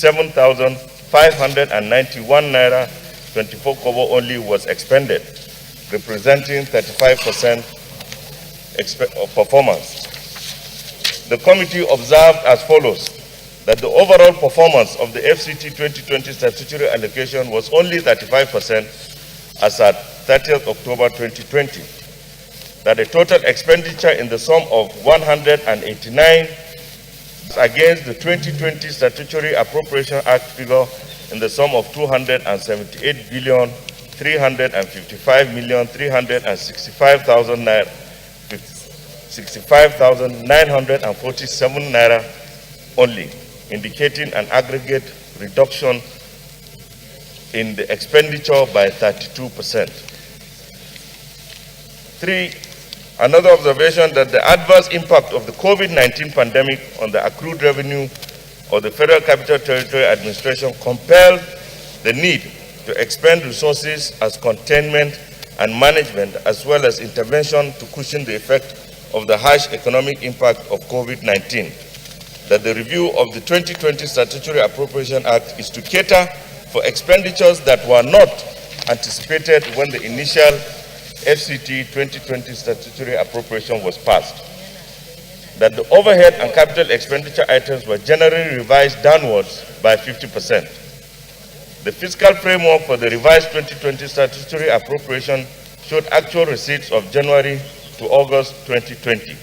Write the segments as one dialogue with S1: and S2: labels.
S1: 57,591 naira 24 kobo only was expended, representing 35% of performance. The committee observed as follows: that the overall performance of the FCT 2020 statutory allocation was only 35% as at 30th October 2020, that the total expenditure in the sum of 189 against the 2020 Statutory Appropriation Act figure in the sum of 278,355,365,000 naira, 65,947 naira only, indicating an aggregate reduction in the expenditure by 32%. 3. Another observation, that the adverse impact of the COVID-19 pandemic on the accrued revenue of the Federal Capital Territory Administration compelled the need to expend resources as containment and management, as well as intervention to cushion the effect of the harsh economic impact of COVID-19. That the review of the 2020 Statutory Appropriation Act is to cater for expenditures that were not anticipated when the initial FCT 2020 Statutory Appropriation was passed. That the overhead and capital expenditure items were generally revised downwards by 50%. The fiscal framework for the revised 2020 Statutory Appropriation showed actual receipts of January to August 2020.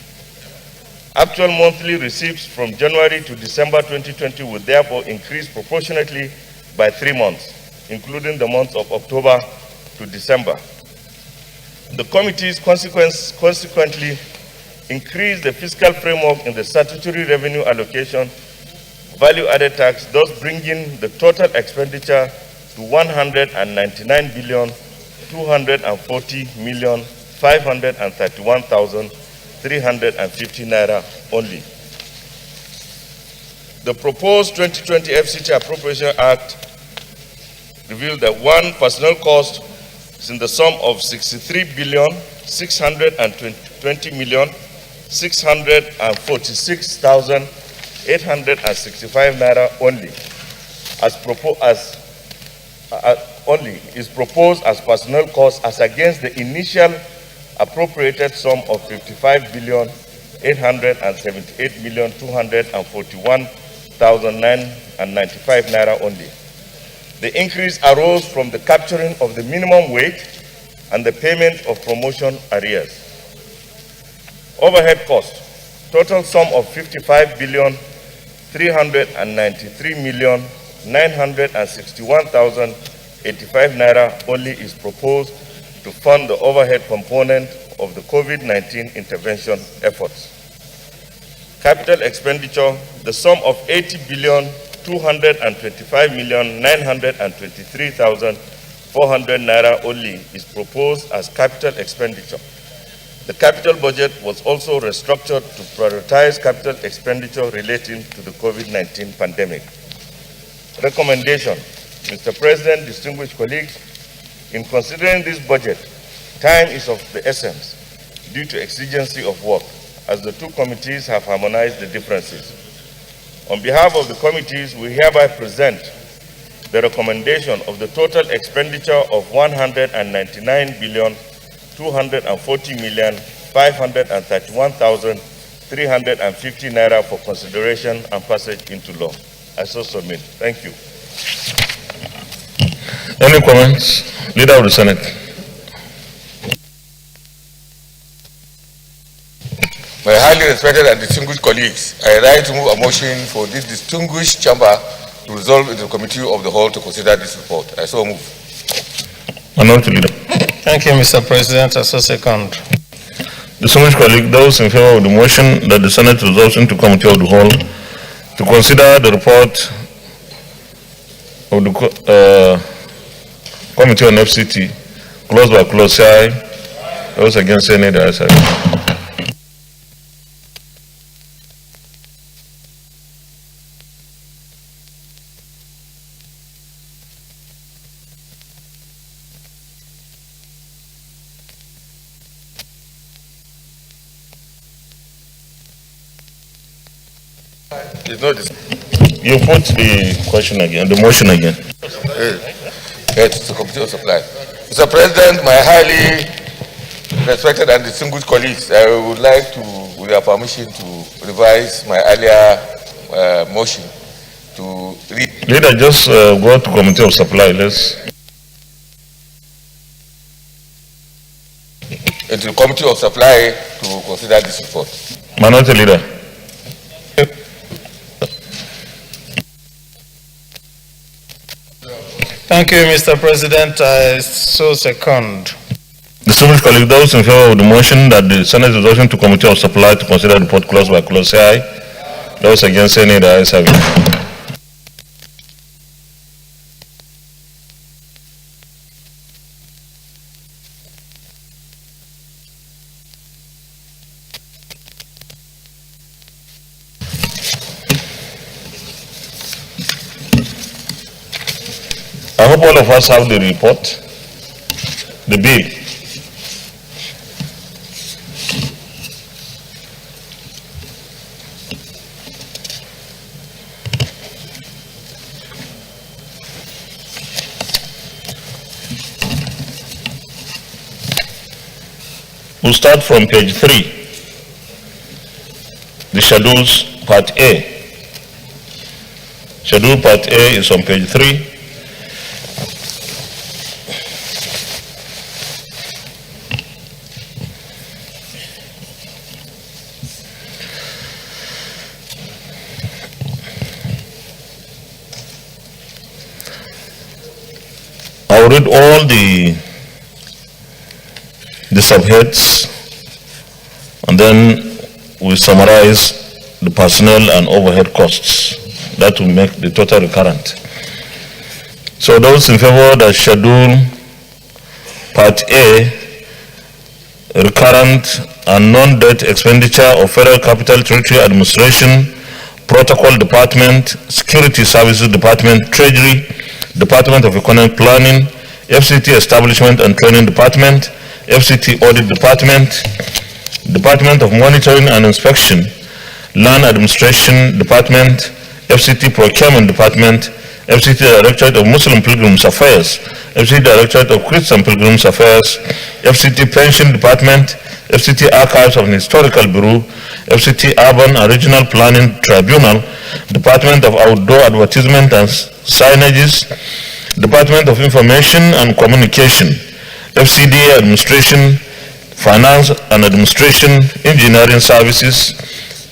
S1: Actual monthly receipts from January to December 2020 would therefore increase proportionately by 3 months, including the months of October to December. The committees consequently increased the fiscal framework in the statutory revenue allocation, value-added tax, thus bringing the total expenditure to 199,240,531,350 naira only. The proposed 2020 FCT Appropriation Act revealed that one personnel cost is in the sum of 63,620,646,865 naira only, is proposed as personnel cost as against the initial appropriated sum of 55,878,241,995 naira only. The increase arose from the capturing of the minimum wage and the payment of promotion arrears. Overhead cost, total sum of 55,393,961,085 naira only is proposed to fund the overhead component of the COVID-19 intervention efforts. Capital expenditure, the sum of 80,225,923,400 naira only is proposed as capital expenditure. The capital budget was also restructured to prioritize capital expenditure relating to the COVID-19 pandemic. Recommendation, Mr. President, distinguished colleagues, in considering this budget, time is of the essence due to exigency of work, as the two committees have harmonized the differences. On behalf of the committees, we hereby present the recommendation of the total expenditure of 199,240,531,350 naira for consideration and passage into law. I so submit. Thank you.
S2: Any comments? Leader of the Senate.
S3: My highly respected and distinguished colleagues, I rise to move a motion for this distinguished chamber to resolve in the committee of the whole to consider this report. I so move.
S2: Minority Leader.
S4: Thank you, Mr. President. I so second.
S2: Distinguished colleague, those in favor of the motion that the Senate resolves into committee of the whole to consider the report of the Committee on FCT, close by close, say aye. Those against, say nay. The ayes have it. You put the question again, the motion again.
S3: Yes, to the Committee of Supply. Mr. President, my highly respected and distinguished colleagues, I would like to, with your permission, to revise my earlier motion to read.
S2: Leader, just go to Committee of Supply. Let's.
S3: Into the Committee of Supply to consider this report.
S2: Minority Leader.
S4: Thank you, Mr. President. I so second.
S2: Distinguished colleagues, those in favor of the motion that the Senate is resolution to Committee of Supply to consider the report clause by clause, say aye. Those against, say nay. The ayes have it. I hope all of us have the report, the bill. We'll start from page 3, the schedules, part A. Schedule part A is on page 3. I'll read all the subheads and then we summarize the personnel and overhead costs. That will make the total recurrent. So those in favor that schedule part A, recurrent and non-debt expenditure of Federal Capital Territory Administration, Protocol Department, Security Services Department, Treasury, Department of Economic Planning, FCT Establishment and Training Department, FCT Audit Department, Department of Monitoring and Inspection, Land Administration Department, FCT Procurement Department, FCT Directorate of Muslim Pilgrims Affairs, FCT Directorate of Christian Pilgrims Affairs, FCT Pension Department, FCT Archives of the Historical Bureau, FCT Urban and Regional Planning Tribunal, Department of Outdoor Advertisement and Signages, Department of Information and Communication, FCDA Administration, Finance and Administration, Engineering Services,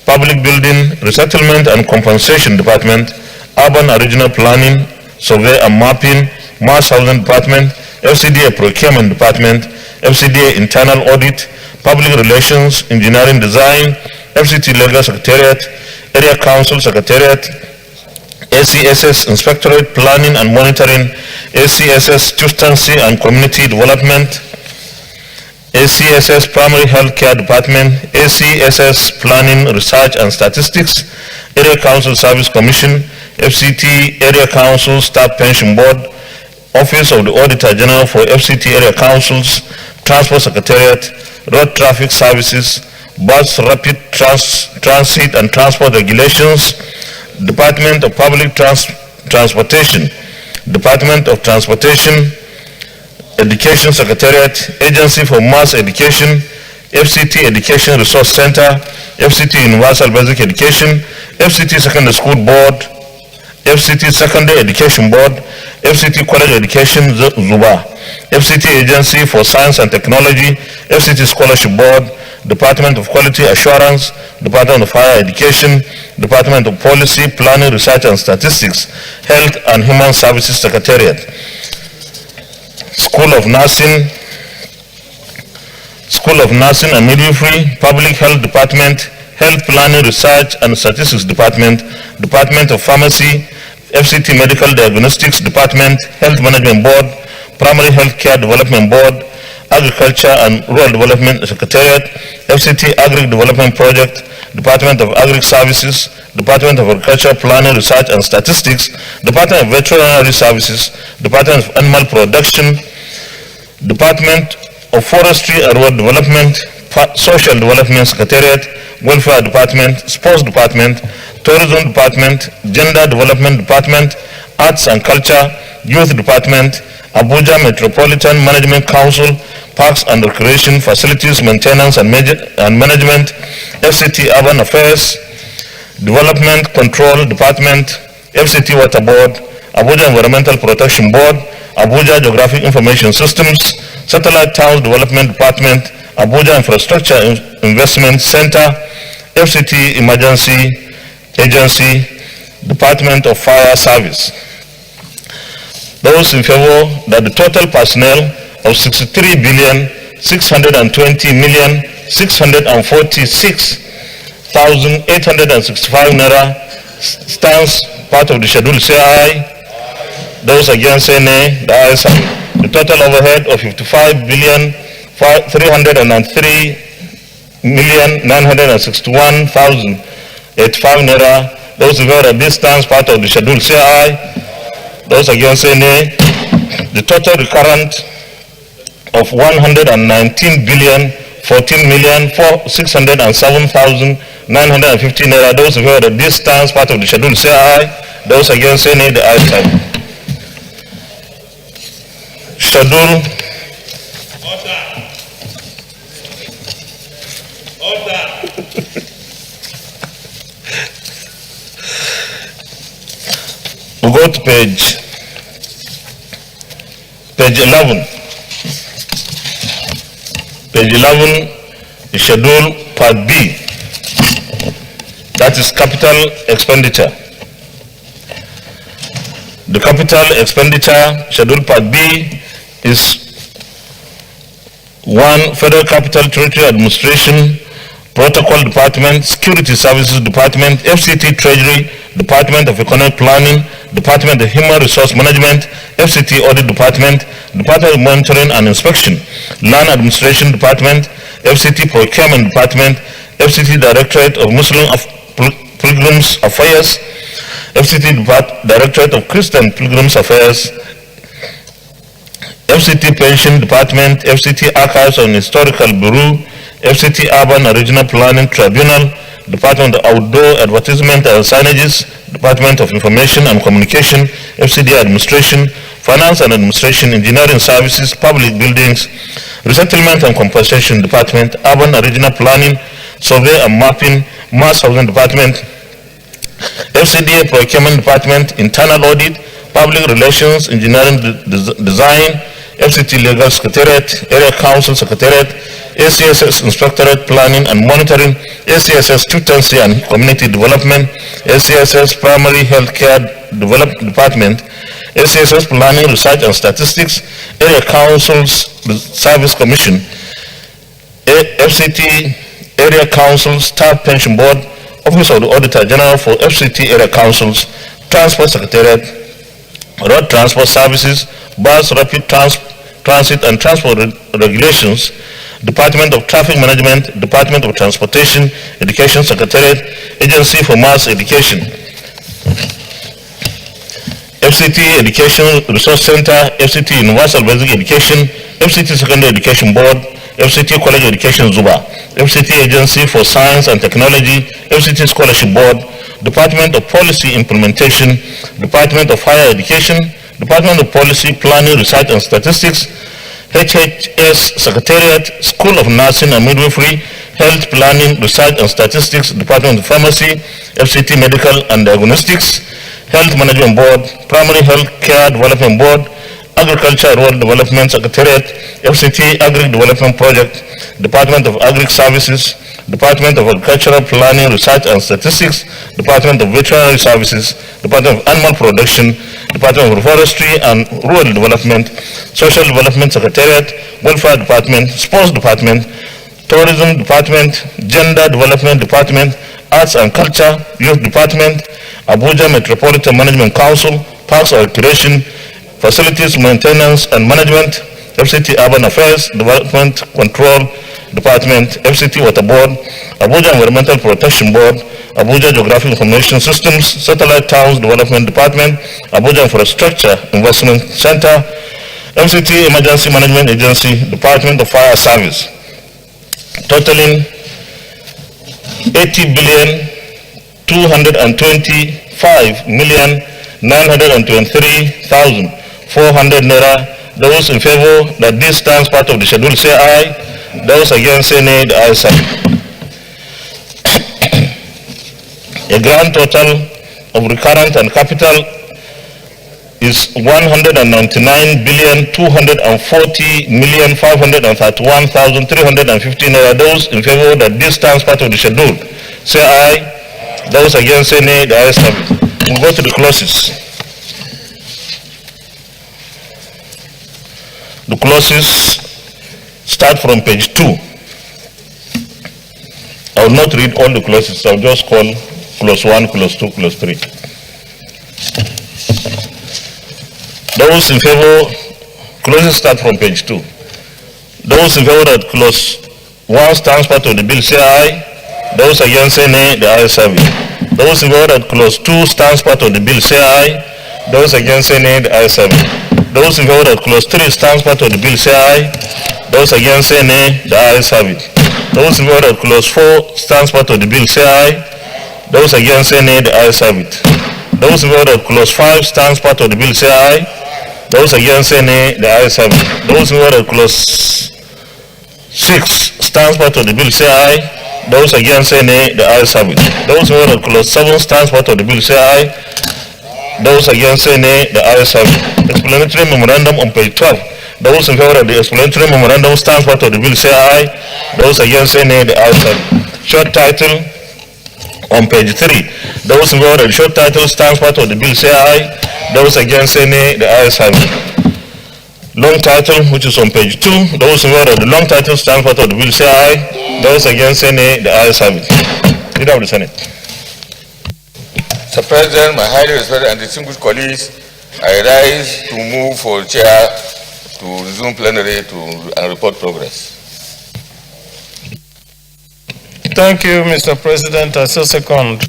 S2: Public Building, Resettlement and Compensation Department, Urban and Regional Planning, Survey and Mapping, Mass Housing Department, FCDA Procurement Department, FCDA Internal Audit, Public Relations, Engineering Design, FCT Legal Secretariat, Area Council Secretariat, ACSS Inspectorate Planning and Monitoring, ACSS Chieftaincy and Community Development, ACSS Primary Health Care Department, ACSS Planning, Research and Statistics, Area Council Service Commission, FCT Area Council Staff Pension Board, Office of the Auditor General for FCT Area Councils, Transport Secretariat, Road Traffic Services, Bus Rapid Transit and Transport Regulations, Department of Public Transportation, Department of Transportation, Education Secretariat, Agency for Mass Education, FCT Education Resource Center, FCT Universal Basic Education, FCT Secondary School Board, FCT Secondary Education Board, FCT College Education Zuba, FCT Agency for Science and Technology, FCT Scholarship Board, Department of Quality Assurance, Department of Higher Education, Department of Policy, Planning, Research and Statistics, Health and Human Services Secretariat, School of Nursing and Midwifery, Public Health Department, Health Planning, Research and Statistics Department, Department of Pharmacy, FCT Medical Diagnostics Department, Health Management Board, Primary Health Care Development Board, Agriculture and Rural Development Secretariat, FCT Agri Development Project, Department of Agri Services, Department of Agriculture Planning, Research and Statistics, Department of Veterinary Services, Department of Animal Production, Department of Forestry and Rural Development, Social Development Secretariat, Welfare Department, Sports Department, Tourism Department, Gender Development Department, Arts and Culture, Youth Department, Abuja Metropolitan Management Council, Parks and Recreation, Facilities Maintenance and Management, FCT Urban Affairs, Development Control Department, FCT Water Board, Abuja Environmental Protection Board, Abuja Geographic Information Systems, Satellite Towns Development Department, Abuja Infrastructure Investment Center, FCT Emergency Agency, Department of Fire Service. Those in favor that the total personnel of 63,620,646,865 naira stands part of the schedule, say aye. Those against say nay. The ayes have it. The total overhead of 55,303,961,085 naira. Those in favor that this stands part of the schedule, say aye. Those against say nay. The total recurrent of 119,014,607,950 naira. Those in favor that this stands part of the schedule, say aye. Those against say nay. The ayes have it. Schedule. Order. We go to page 11. Page 11 is schedule part B. That is capital expenditure. The capital expenditure schedule part B is 1. Federal Capital Territory Administration, Protocol Department, Security Services Department, FCT Treasury, Department of Economic Planning, Department of Human Resource Management, FCT Audit Department, Department of Monitoring and Inspection, Land Administration Department, FCT Procurement Department, FCT Directorate of Muslim Pilgrims Affairs, FCT Directorate of Christian Pilgrims Affairs, FCT Pension Department, FCT Archives and Historical Bureau, FCT Urban and Regional Planning Tribunal, Department of Outdoor Advertisement and Signages, Department of Information and Communication, FCD Administration, Finance and Administration, Engineering Services, Public Buildings, Resettlement and Compensation Department, Urban and Regional Planning, Survey and Mapping, Mass Housing Department, FCDA Procurement Department, Internal Audit, Public Relations, Engineering Design, FCT Legal Secretariat, Area Council Secretariat, ACSS Inspectorate Planning and Monitoring, ACSS Tuitancy and Community Development, ACSS Primary Healthcare Department, ACSS Planning, Research and Statistics, Area Councils Service Commission, FCT Area Council Staff Pension Board, Office of the Auditor General for FCT Area Councils, Transport Secretariat, Road Transport Services, Bus Rapid Transit and Transport Regulations, Department of Traffic Management, Department of Transportation, Education Secretariat, Agency for Mass Education, FCT Education Resource Center, FCT Universal Basic Education, FCT Secondary Education Board, FCT College Education Zuba, FCT Agency for Science and Technology, FCT Scholarship Board, Department of Policy Implementation, Department of Higher Education, Department of Policy, Planning, Research and Statistics, HHS Secretariat, School of Nursing and Midwifery, Health Planning, Research and Statistics, Department of Pharmacy, FCT Medical and Diagnostics, Health Management Board, Primary Health Care Development Board, Agriculture Rural Development Secretariat, FCT Agri Development Project, Department of Agri Services, Department of Agricultural Planning, Research and Statistics, Department of Veterinary Services, Department of Animal Production, Department of Forestry and Rural Development, Social Development Secretariat, Welfare Department, Sports Department, Tourism Department, Gender Development Department, Arts and Culture, Youth Department, Abuja Metropolitan Management Council, Parks and Recreation, Facilities Maintenance and Management, FCT Urban Affairs, Development Control Department, FCT Water Board, Abuja Environmental Protection Board, Abuja Geographic Information Systems, Satellite Towns Development Department, Abuja Infrastructure Investment Center, FCT Emergency Management Agency, Department of Fire Service. totaling 80,225,923,400 naira. Those in favor that this stands part of the schedule say aye. Those against say nay. The ayes have it. A grand total of recurrent and capital is 199,240,531,315 naira. Those in favor that this stands part of the schedule say aye. Those against say nay. The ayes have it. We'll go to the clauses. The clauses start from page 2. I will not read all the clauses. I will just call clause 1, clause 2, clause 3. Those in favor, clauses start from page 2. Those in favor that clause 1 stands part of the bill say aye. Those against say nay. The ayes have it. Those in favor that clause 2 stands part of the bill say aye. Those against say nay. The ayes have it. Those in favor that clause 3 stands part of the bill say aye. Those against say nay. The ayes have it. Those in favor that clause 4 stands part of the bill say aye. Those against say nay. The ayes have it. Those in favor that clause 5 stands part of the bill say aye. Those against say nay. The ayes have it. Those in favor that clause 6 stands part of the bill say aye. Those against say nay. The ayes have it. Those in favor that clause 7 stands part of the bill say aye. Those against say nay. The ayes have it. Explanatory memorandum on page 12. Those in favor of the explanatory memorandum stands part of the bill say aye. Those against say nay. The ayes have it. Short title on page 3. Those in favor of the short title stands part of the bill say aye. Those against say nay. The ayes have it. Long title, which is on page 2. Those in favor of the long title stands part of the bill say aye. Those against say nay. The ayes have it. Leader of the Senate.
S3: Mr. President, my highly respected and distinguished colleagues, I rise to move for chair to resume plenary and report progress.
S4: Thank you, Mr. President. I so second.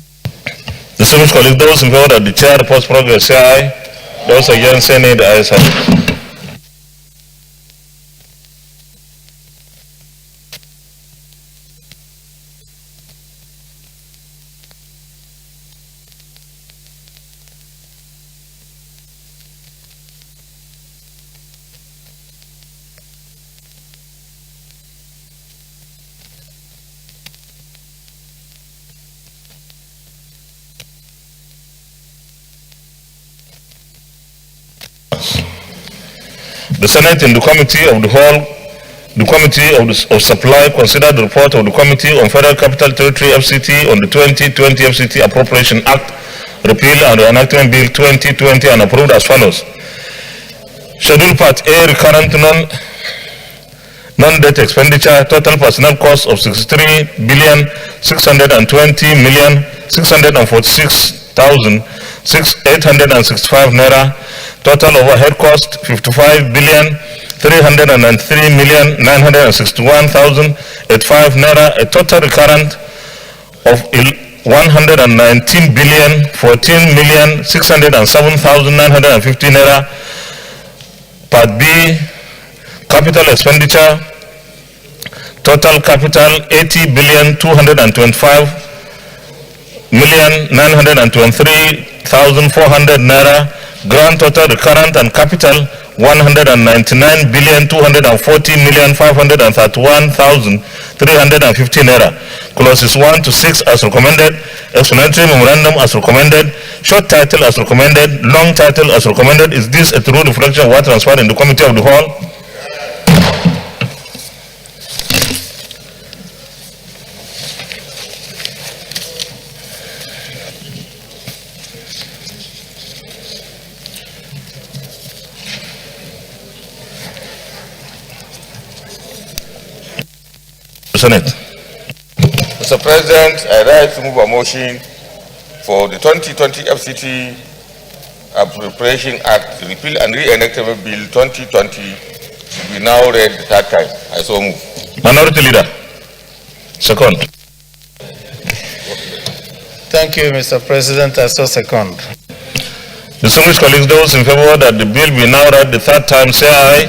S2: Distinguished colleagues, those in favor that the chair reports progress say aye. Those against say nay. The ayes have it. The Senate in the Committee of the Whole, the Committee of Supply considered the report of the Committee on Federal Capital Territory FCT on the 2020 FCT Appropriation Act, Repeal and Reenactment Bill 2020 and approved as follows. Schedule Part A, recurrent non-debt expenditure, total personnel cost of 63,620,646,865 naira. Total overhead cost 55,393,961,085 naira. A total recurrent of 119,014,607,950 naira. Part B, capital expenditure, total capital 80,225,923,400 naira. Grand total recurrent and capital 199,240,531,350 naira. Clauses 1 to 6 as recommended. Explanatory memorandum as recommended. Short title as recommended. Long title as recommended. Is this a true reflection of what transpired in the Committee of the Whole? Senate.
S3: Mr. President, I rise to move a motion for the 2020 FCT Appropriation Act, Repeal and Reenactment Bill 2020 to be now read the third time. I so move.
S2: Minority Leader. Second.
S4: Thank you, Mr. President. I so second.
S2: Distinguished colleagues, those in favor that the bill be now read the third time say aye.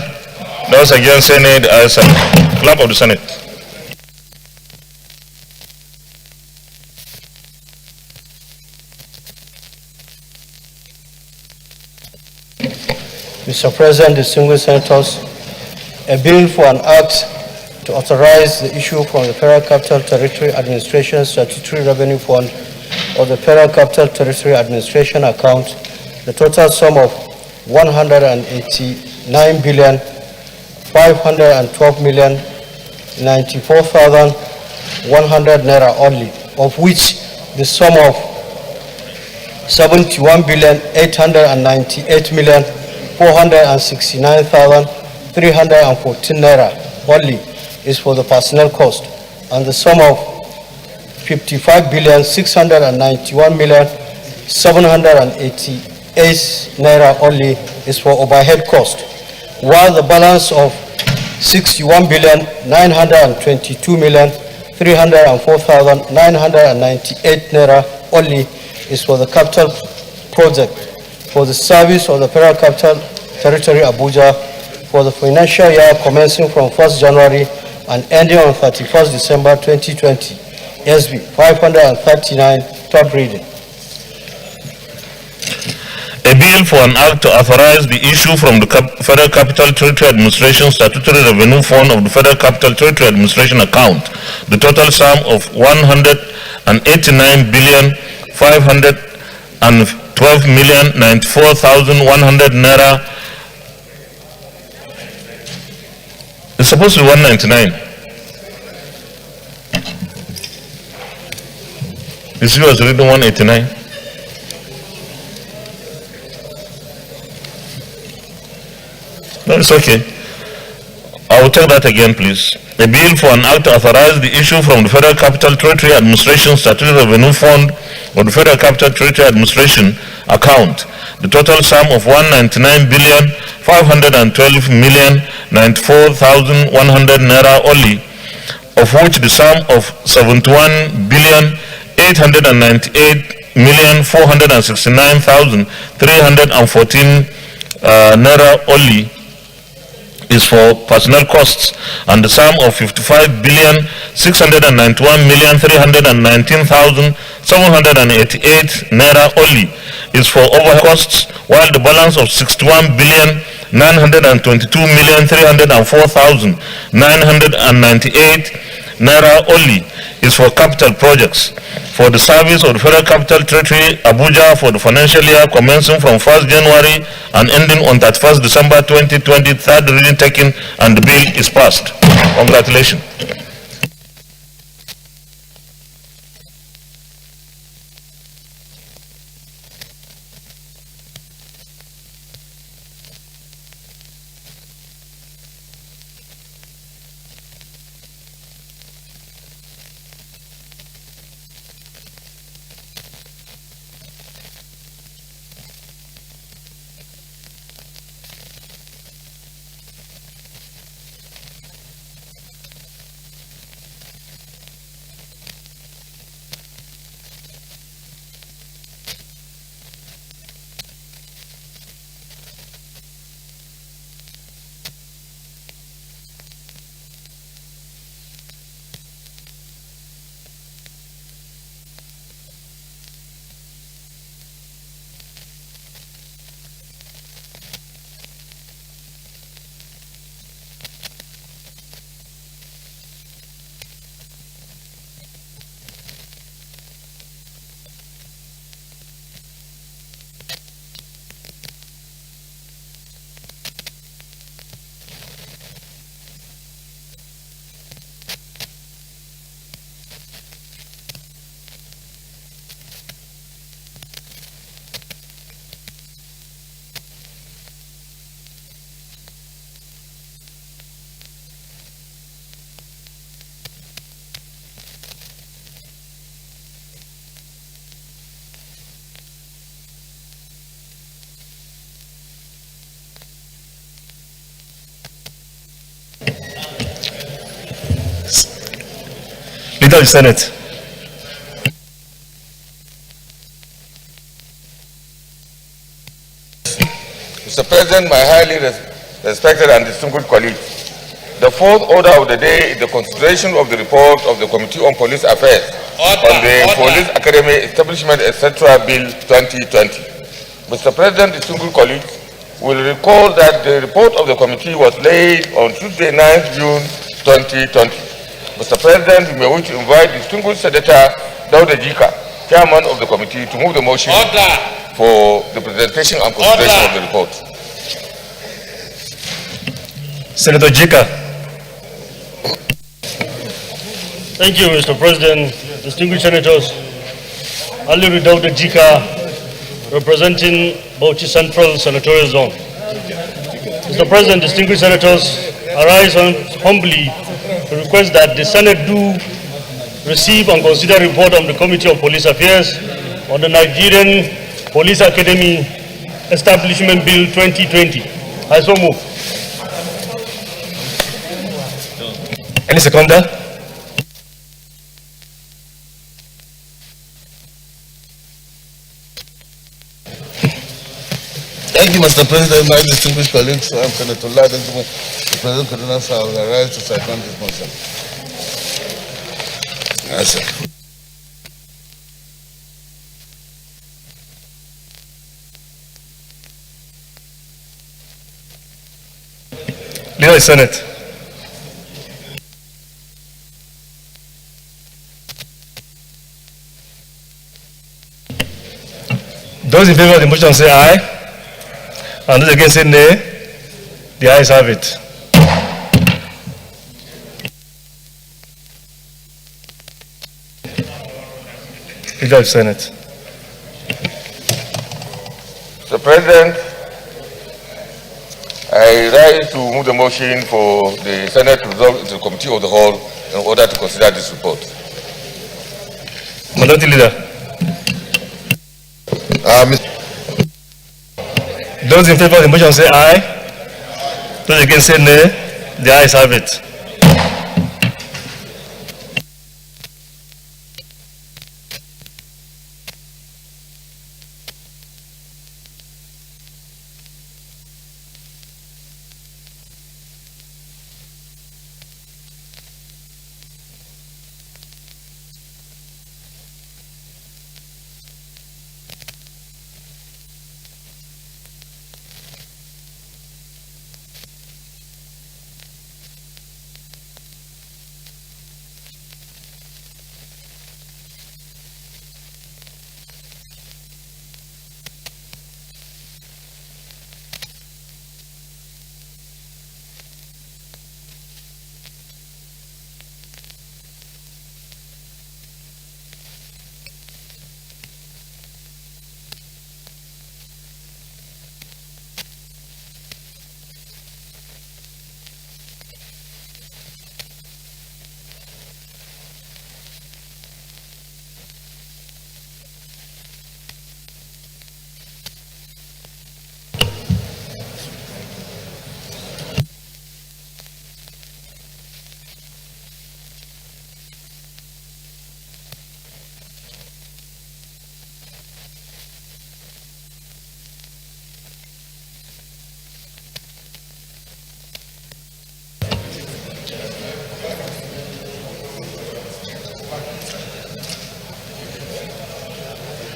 S2: Those against say nay. The ayes have it. Clap of the Senate.
S5: Mr. President, distinguished senators, a bill for an act to authorize the issue from the Federal Capital Territory Administration Statutory Revenue Fund or the Federal Capital Territory Administration account, the total sum of 189,512,094,100 naira only, of which the sum of 71,898,469,314 naira only is for the personnel cost, and the sum of 55,691,788 naira only is for overhead cost, while the balance of 61,922,304,998 naira only is for the capital project for the service of the Federal Capital Territory Abuja for the financial year commencing from 1st January and ending on 31st December 2020. SB 539, third reading.
S2: A bill for an act to authorize the issue from the Federal Capital Territory Administration Statutory Revenue Fund of the Federal Capital Territory Administration account, the total sum of 189,512,094,100 naira. It's supposed to be 199. You see, I was reading 189. No, it's okay. I will take that again, please. A bill for an act to authorize the issue from the Federal Capital Territory Administration Statutory Revenue Fund or the Federal Capital Territory Administration account, the total sum of 199,512,094,100 naira only, of which the sum of 71,898,469,314 naira only is for personnel costs, and the sum of 55,691,319,788 naira only is for overhead costs, while the balance of 61,922,304,998 naira only is for capital projects for the service of the Federal Capital Territory Abuja for the financial year commencing from 1st January and ending on 31st December 2020. Third reading taken, and the bill is passed. Congratulations. Leader of the Senate.
S3: Mr. President, my highly respected and distinguished colleagues, the fourth order of the day is the consideration of the report of the Committee on Police Affairs on the Police Academy Establishment, etc. Bill 2020. Mr. President, distinguished colleagues, will recall that the report of the committee was laid on Tuesday, 9th June 2020. Mr. President, we may wish to invite distinguished Senator Dauda Jika, Chairman of the committee, to move the motion for the presentation and consideration of the report.
S6: Senator Jika. Thank you, Mr. President. Distinguished Senators, Ali Dauda Jika, representing Bauchi Central Senatorial Zone. Mr. President, distinguished Senators, I rise humbly to request that the Senate do receive and consider a report on the Committee of Police Affairs on the Nigerian Police Academy Establishment Bill 2020. I so move. Any seconder?
S7: Thank you, Mr. President, my distinguished colleagues. I'm Senator Laden, the President Kaduna South. I rise to second this motion. Yes, sir.
S6: Leader of the Senate. Those in favor of the motion say aye. And those against say nay. The ayes have it. Leader of the Senate.
S3: Mr. President, I rise to move the motion for the Senate to resolve into the Committee of the Whole in order to consider this report.
S6: Minority Leader. Those in favor of the motion say aye. Those against say nay. The ayes have it.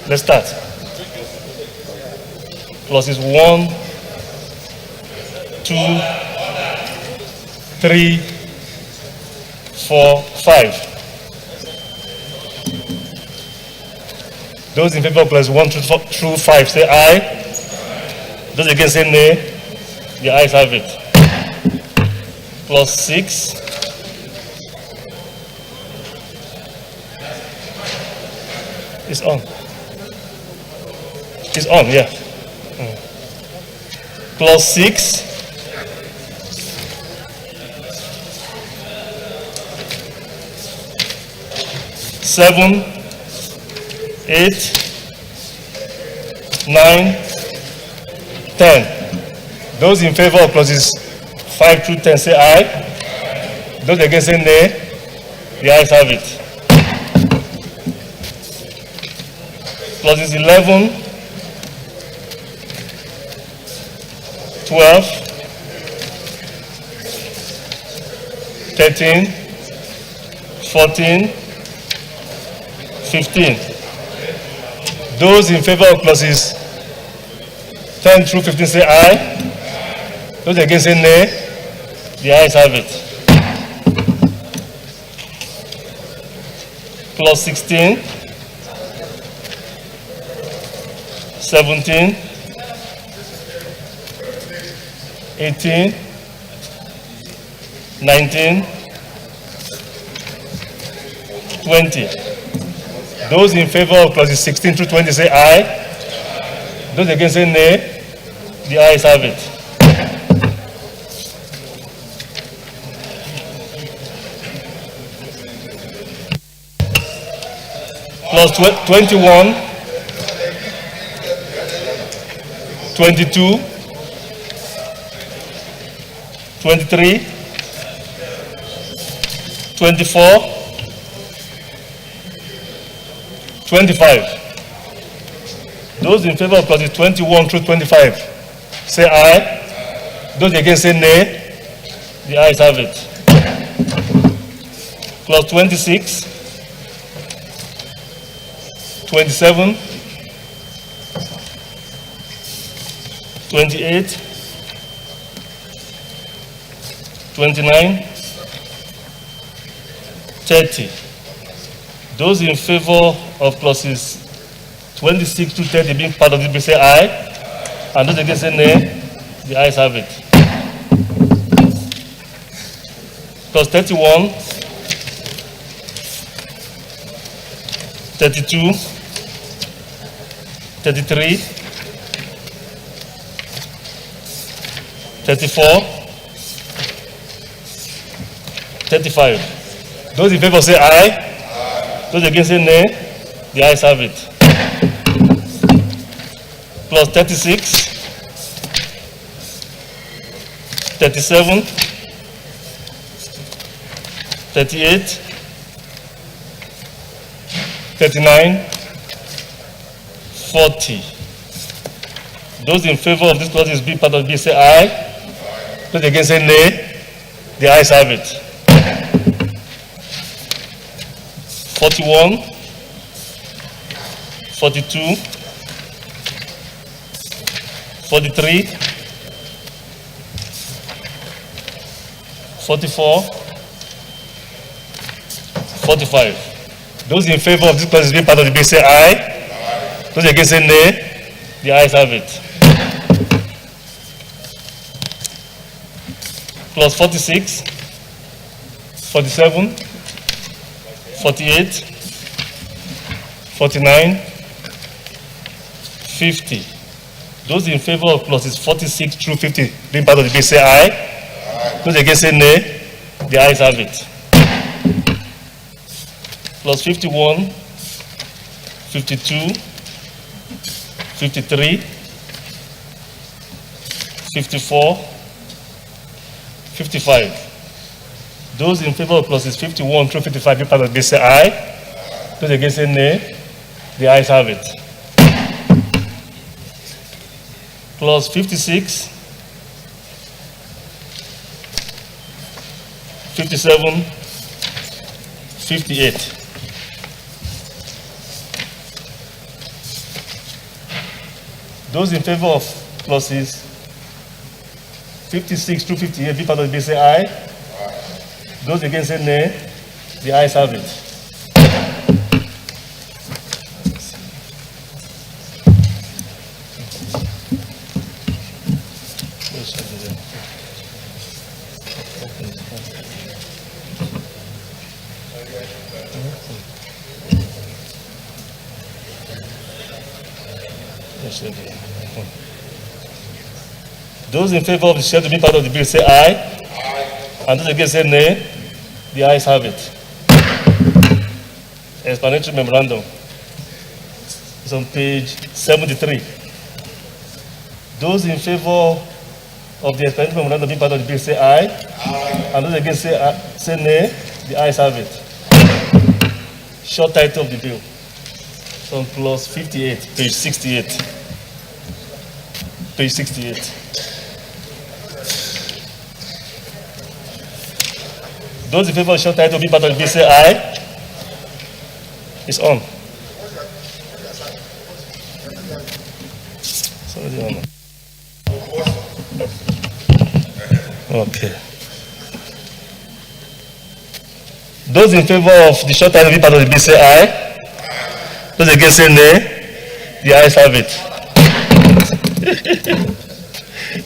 S6: Let's start. Clauses 1, 2, 3, 4, 5. Those in favor of clause 1 through 5 say aye. Those against say nay. The ayes have it. Clause 6. It's on. It's on, yeah. Clause 6. Seven, 8, 9, 10. Those in favor of clauses 5 through 10 say aye. Those against say nay. The ayes have it. Clauses 11, 12, 13, 14, 15. Those in favor of clauses 10 through 15 say aye. Those against say nay. The ayes have it. Plus 16, 17, 18, 19, 20. Those in favor of clauses 16 through 20 say aye. Those against say nay. The ayes have it. Plus 21, 22, 23, 24, 25. Those in favor of clauses 21 through 25 say aye. Those against say nay. The ayes have it. Plus 26, 27, 28, 29, 30. Those in favor of clauses 26 to 30 being part of the bill say aye. And those against say nay. The ayes have it. Clause 31, 32, 33, 34, 35. Those in favor say aye. Those against say nay. The ayes have it. Plus 36, 37, 38, 39, 40. Those in favor of this clauses being part of the bill say aye. Those against say nay. The ayes have it. 41, 42, 43, 44, 45. Those in favor of this clause being part of the bill say aye. Those against say nay. The ayes have it. Plus 46, 47, 48, 49, 50. Those in favor of clauses 46 through 50 being part of the bill say aye. Those against say nay. The ayes have it. Plus 51, 52, 53, 54, 55. Those in favor of clauses 51 through 55 being part of the bill say aye. Those against say nay. The ayes have it. Clause 56, 57, 58. Those in favor of clauses 56 through 58 being part of the bill say aye. Those against say nay. The ayes have it. Those in favor of the share to be part of the bill say aye. And those against say nay. The ayes have it. Explanatory memorandum. It's on page 73. Those in favor of the explanatory memorandum being part of the bill say aye. And those against say nay. The ayes have it. Short title of the bill. It's on clause 58, page 68. Page 68. Those in favor of short title being part of the bill say aye. It's on. Somebody on. Okay. Those in favor of the short time part of the bill say aye. Those against say nay. The ayes have it.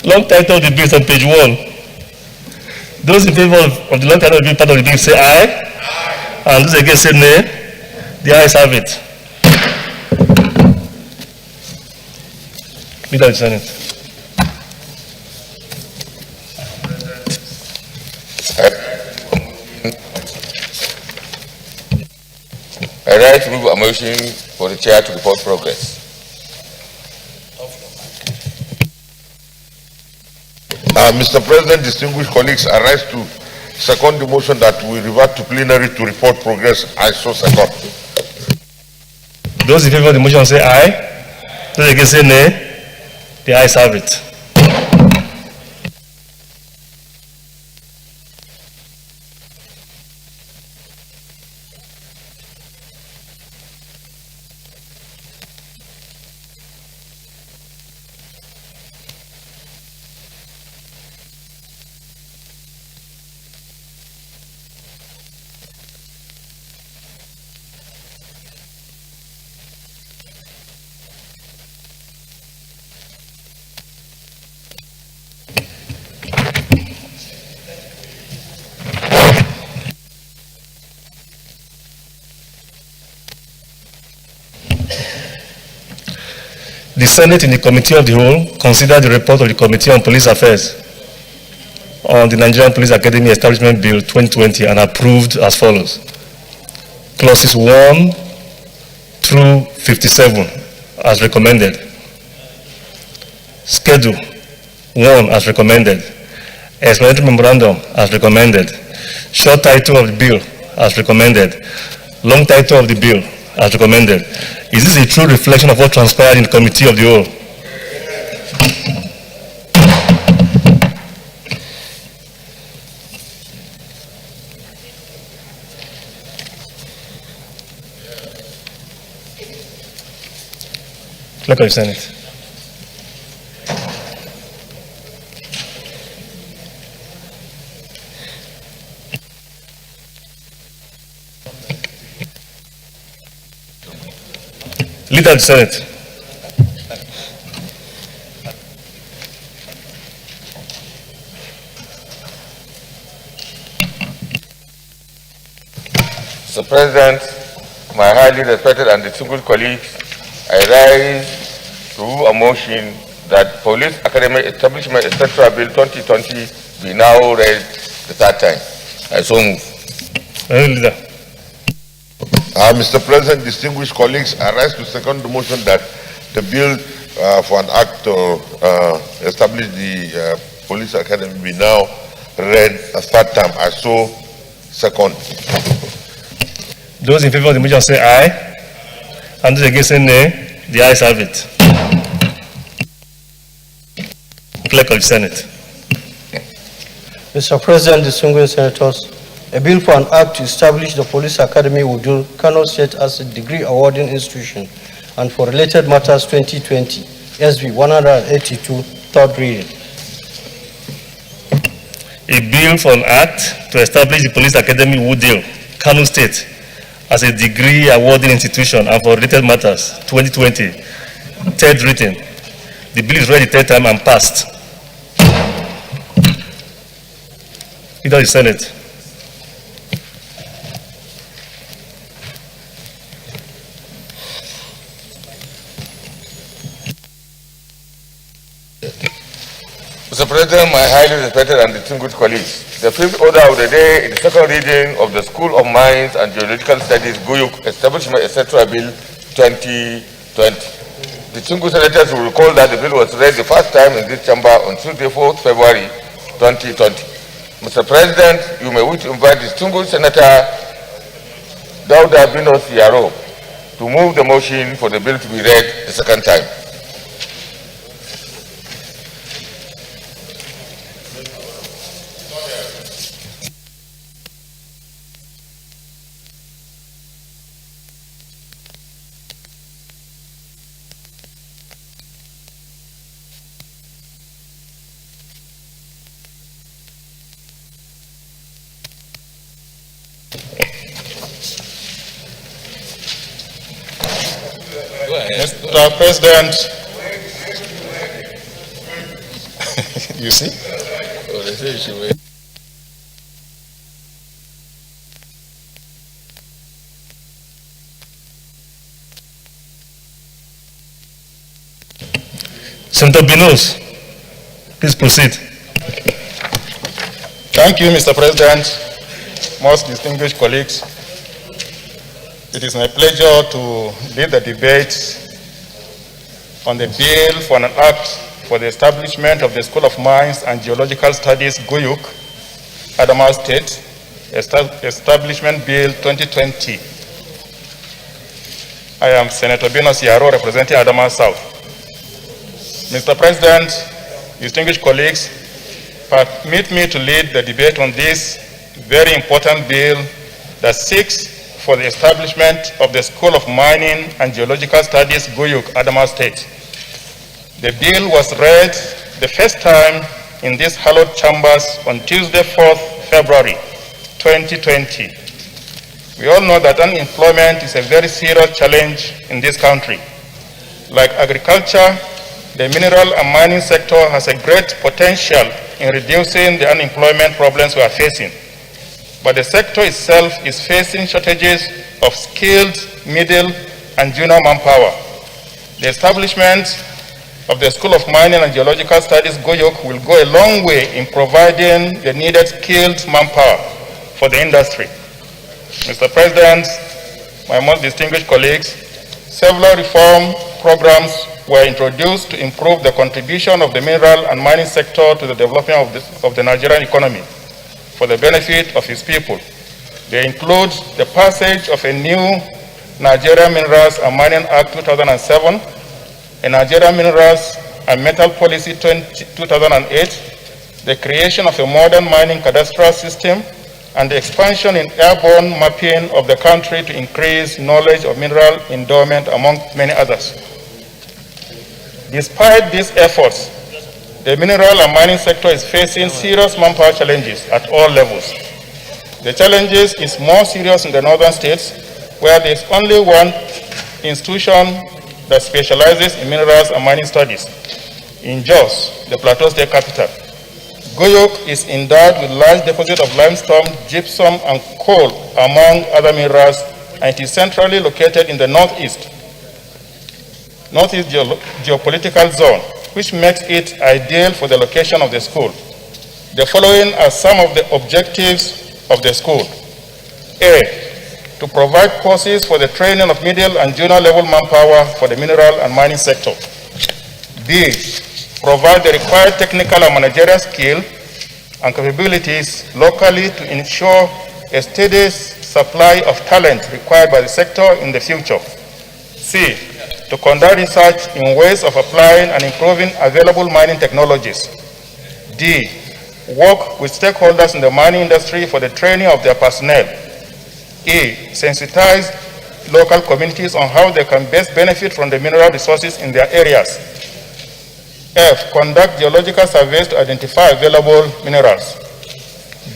S6: Long title of the bill is on page 1. Those in favor of the long title of the bill part of the bill say aye. And those against say nay. The ayes have it. Leader of the Senate.
S3: I rise to move a motion for the chair to report progress.
S1: Mr. President, distinguished colleagues, I rise to second the motion that we revert to plenary to report progress. I so second.
S6: Those in favor of the motion say aye. Those against say nay. The ayes have it. The Senate in the Committee of the Whole considered the report of the Committee on Police Affairs on the Nigerian Police Academy Establishment Bill 2020 and approved as follows. Clauses 1 through 57 as recommended. Schedule 1 as recommended. Explanatory memorandum as recommended. Short title of the bill as recommended. Long title of the bill as recommended. Is this a true reflection of what transpired in the Committee of the Whole? Clerk of the Senate. Leader of the Senate.
S3: Mr. President, my highly respected and distinguished colleagues, I rise to a motion that Police Academy Establishment Etc. Bill 2020 be now read the third time. I so move.
S6: Leader.
S1: Mr. President, distinguished colleagues, I rise to second the motion that the bill for an act to establish the Police Academy be now read a third time. I so second.
S6: Those in favor of the motion say aye. And those against say nay. The ayes have it. Clerk of the Senate.
S5: Mr. President, distinguished senators, a bill for an act to establish the Police Academy Wudil, Kano State as a degree awarding institution and for related matters 2020, SB 182, third reading.
S6: A bill for an act to establish the Police Academy Wudil, Kano State as a degree awarding institution and for related matters 2020, third reading. The bill is read the third time and passed. Leader of the Senate.
S3: Mr. President, my highly respected and distinguished colleagues, the fifth order of the day is the second reading of the School of Mines and Geological Studies Guyuk Establishment Etc. Bill 2020. Distinguished senators will recall that the bill was read the first time in this chamber on Tuesday, 4th February 2020. Mr. President, you may wish to invite distinguished Senator Dauda Binos Yaro to move the motion for the bill to be read the second time.
S8: Mr. President, you see?
S3: Oh, they say you should wait.
S2: Senator Binus, please proceed.
S8: Thank you, Mr. President, most distinguished colleagues. It is my pleasure to lead the debate on the bill for an act for the establishment of the School of Mines and Geological Studies, Guyuk, Adamawa State, Establishment Bill 2020. I am Senator Binus Yaro, representing Adamawa South. Mr. President, distinguished colleagues, permit me to lead the debate on this very important bill that seeks for the establishment of the School of Mining and Geological Studies, Guyuk, Adamawa State. The bill was read the first time in these hallowed chambers on Tuesday, 4th February 2020. We all know that unemployment is a very serious challenge in this country. Like agriculture, the mineral and mining sector has a great potential in reducing the unemployment problems we are facing. But the sector itself is facing shortages of skilled, middle, and junior manpower. The establishment of the School of Mining and Geological Studies, Guyuk, will go a long way in providing the needed skilled manpower for the industry. Mr. President, my most distinguished colleagues, several reform programs were introduced to improve the contribution of the mineral and mining sector to the development of the Nigerian economy for the benefit of its people. They include the passage of a new Nigerian Minerals and Mining Act 2007, a Nigerian Minerals and Metal Policy 2008, the creation of a modern mining cadastral system, and the expansion in airborne mapping of the country to increase knowledge of mineral endowment, among many others. Despite these efforts, the mineral and mining sector is facing serious manpower challenges at all levels. The challenges is more serious in the northern states, where there is only one institution that specializes in minerals and mining studies. In Jos, the Plateau State capital, Guyuk is endowed with large deposits of limestone, gypsum, and coal, among other minerals, and it is centrally located in the northeast geopolitical zone, which makes it ideal for the location of the school. The following are some of the objectives of the school. A, to provide courses for the training of middle and junior level manpower for the mineral and mining sector. B, provide the required technical and managerial skill and capabilities locally to ensure a steady supply of talent required by the sector in the future. C, to conduct research in ways of applying and improving available mining technologies. D, work with stakeholders in the mining industry for the training of their personnel. E, sensitize local communities on how they can best benefit from the mineral resources in their areas. F, conduct geological surveys to identify available minerals.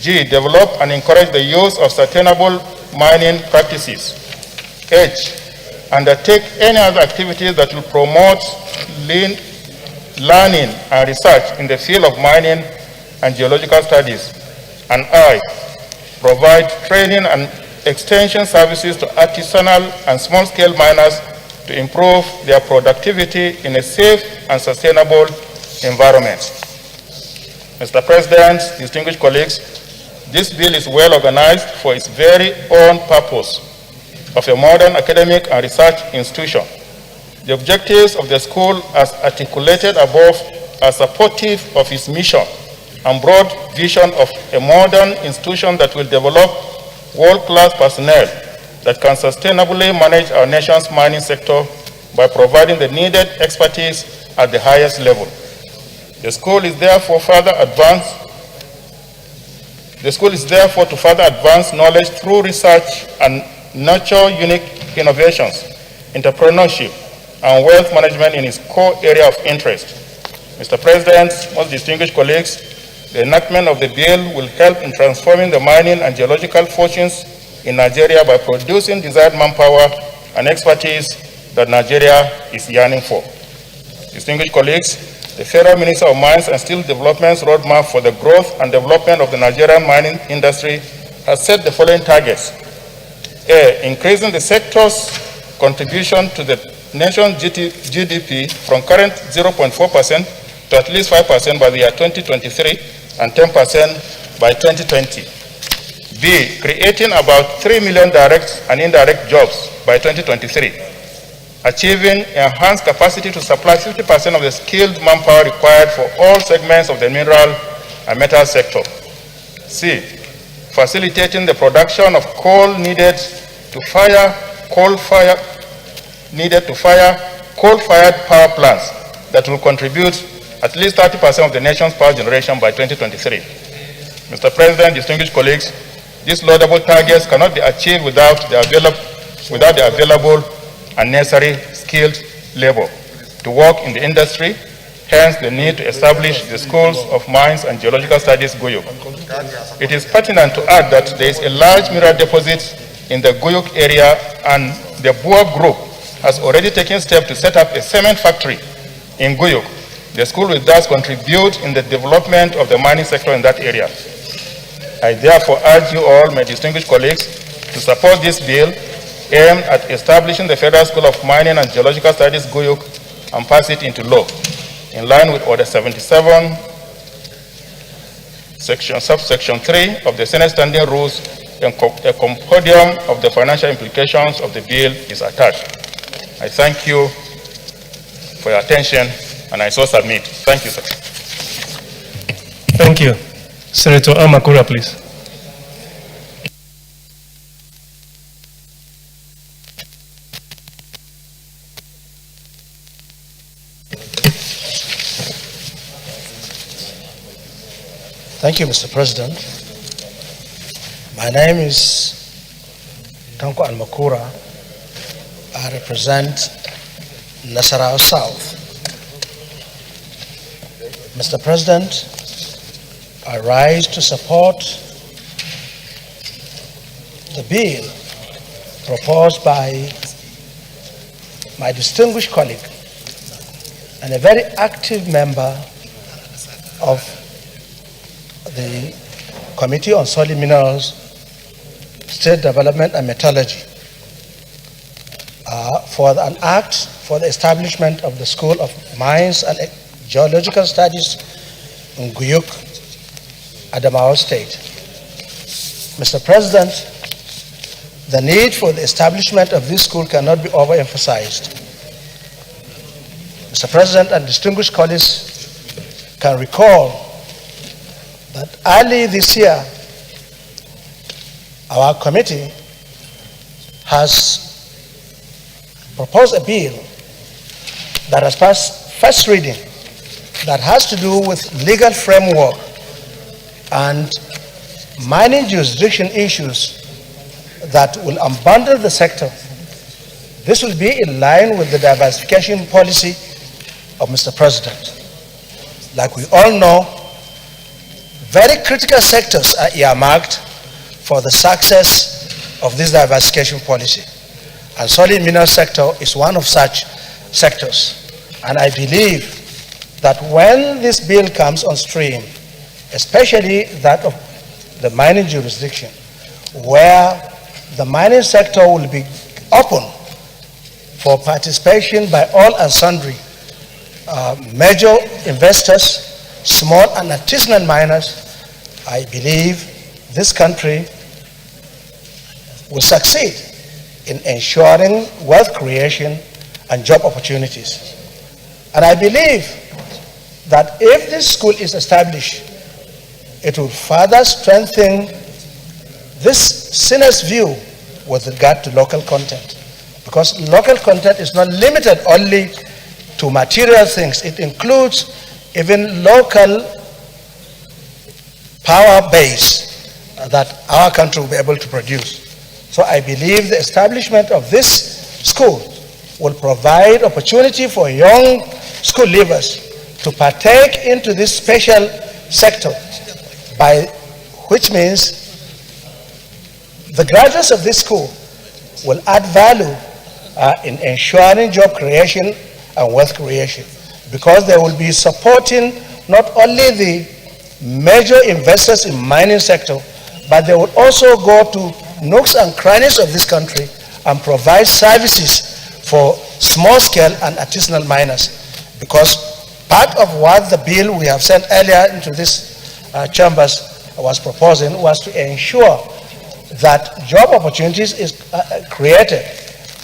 S8: G, develop and encourage the use of sustainable mining practices. H, undertake any other activities that will promote learning and research in the field of mining and geological studies. And I, provide training and extension services to artisanal and small-scale miners to improve their productivity in a safe and sustainable environment. Mr. President, distinguished colleagues, this bill is well organized for its very own purpose of a modern academic and research institution. The objectives of the school, as articulated above, are supportive of its mission and broad vision of a modern institution that will develop world-class personnel that can sustainably manage our nation's mining sector by providing the needed expertise at the highest level. The school is therefore to further advance knowledge through research and nurture unique innovations, entrepreneurship, and wealth management in its core area of interest. Mr. President, most distinguished colleagues, the enactment of the bill will help in transforming the mining and geological fortunes in Nigeria by producing desired manpower and expertise that Nigeria is yearning for. Distinguished colleagues, the Federal Minister of Mines and Steel Development's roadmap for the growth and development of the Nigerian mining industry has set the following targets. A, increasing the sector's contribution to the nation's GDP from current 0.4% to at least 5% by the year 2023 and 10% by 2020. B, creating about 3 million direct and indirect jobs by 2023, achieving enhanced capacity to supply 50% of the skilled manpower required for all segments of the mineral and metal sector. C, facilitating the production of coal needed to fire coal-fired power plants that will contribute at least 30% of the nation's power generation by 2023. Mr. President, distinguished colleagues, these laudable targets cannot be achieved without the available and necessary skilled labor to work in the industry, hence the need to establish the schools of mines and geological studies, Guyuk. It is pertinent to add that there is a large mineral deposit in the Guyuk area, and the Boer Group has already taken steps to set up a cement factory in Guyuk. The school will thus contribute in the development of the mining sector in that area. I therefore urge you all, my distinguished colleagues, to support this bill aimed at establishing the Federal School of Mining and Geological Studies, Guyuk, and pass it into law, in line with Order 77, subsection 3 of the Senate Standing Rules. A compendium of the financial implications of the bill is attached. I thank you for your attention, and I so submit. Thank you, sir.
S9: Thank you. Senator Amakura, please.
S10: Thank you, Mr. President. My name is Tanko Almakura. I represent Nasarawa South. Mr. President, I rise to support the bill proposed by my distinguished colleague and a very active member of the Committee on Solid Minerals, State Development and Metallurgy for an act for the establishment of the School of Mines and Geological Studies in Guyuk, Adamawa State. Mr. President, the need for the establishment of this school cannot be overemphasized. Mr. President and distinguished colleagues can recall that early this year, our committee has proposed a bill that has passed first reading that has to do with legal framework and mining jurisdiction issues that will unbundle the sector. This will be in line with the diversification policy of Mr. President. Like we all know, very critical sectors are earmarked for the success of this diversification policy. And solid mineral sector is one of such sectors. And I believe that when this bill comes on stream, especially that of the mining jurisdiction, where the mining sector will be open for participation by all and sundry major investors, small and artisanal miners, I believe this country will succeed in ensuring wealth creation and job opportunities. And I believe that if this school is established, it will further strengthen this Senate's view with regard to local content. Because local content is not limited only to material things. It includes even local power base that our country will be able to produce. So I believe the establishment of this school will provide opportunity for young school leavers to partake into this special sector, by which means the graduates of this school will add value in ensuring job creation and wealth creation, because they will be supporting not only the major investors in mining sector, but they will also go to nooks and crannies of this country and provide services for small-scale and artisanal miners. Because part of what the bill we have sent earlier into this chambers was proposing was to ensure that job opportunities is created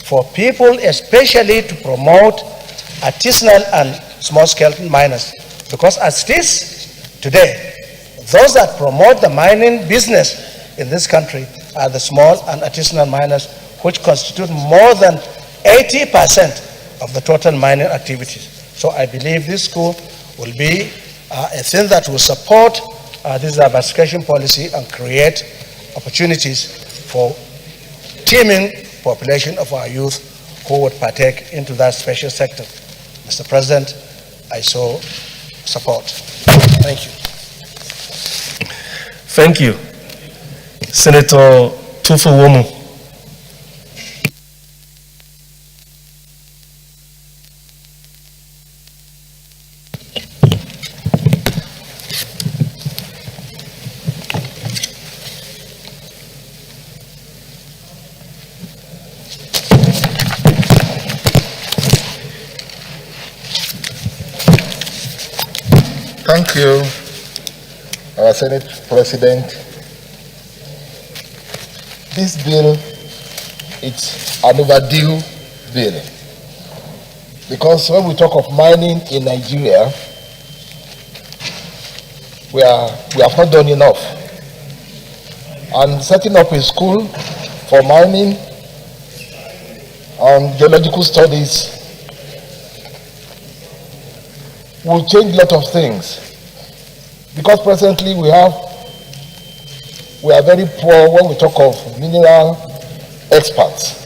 S10: for people, especially to promote artisanal and small-scale miners. Because at least today, those that promote the mining business in this country are the small and artisanal miners, which constitute more than 80% of the total mining activities. So I believe this school will be a thing that will support this diversification policy and create opportunities for teeming population of our youth who would partake into that special sector. Mr. President, I so support. Thank you.
S9: Thank you. Senator Tufu-Womu.
S11: Thank you, our Senate President. This bill, it's an overdue bill. Because when we talk of mining in Nigeria, we have not done enough. And setting up a school for mining and geological studies will change a lot of things. Because presently we are very poor when we talk of mineral experts.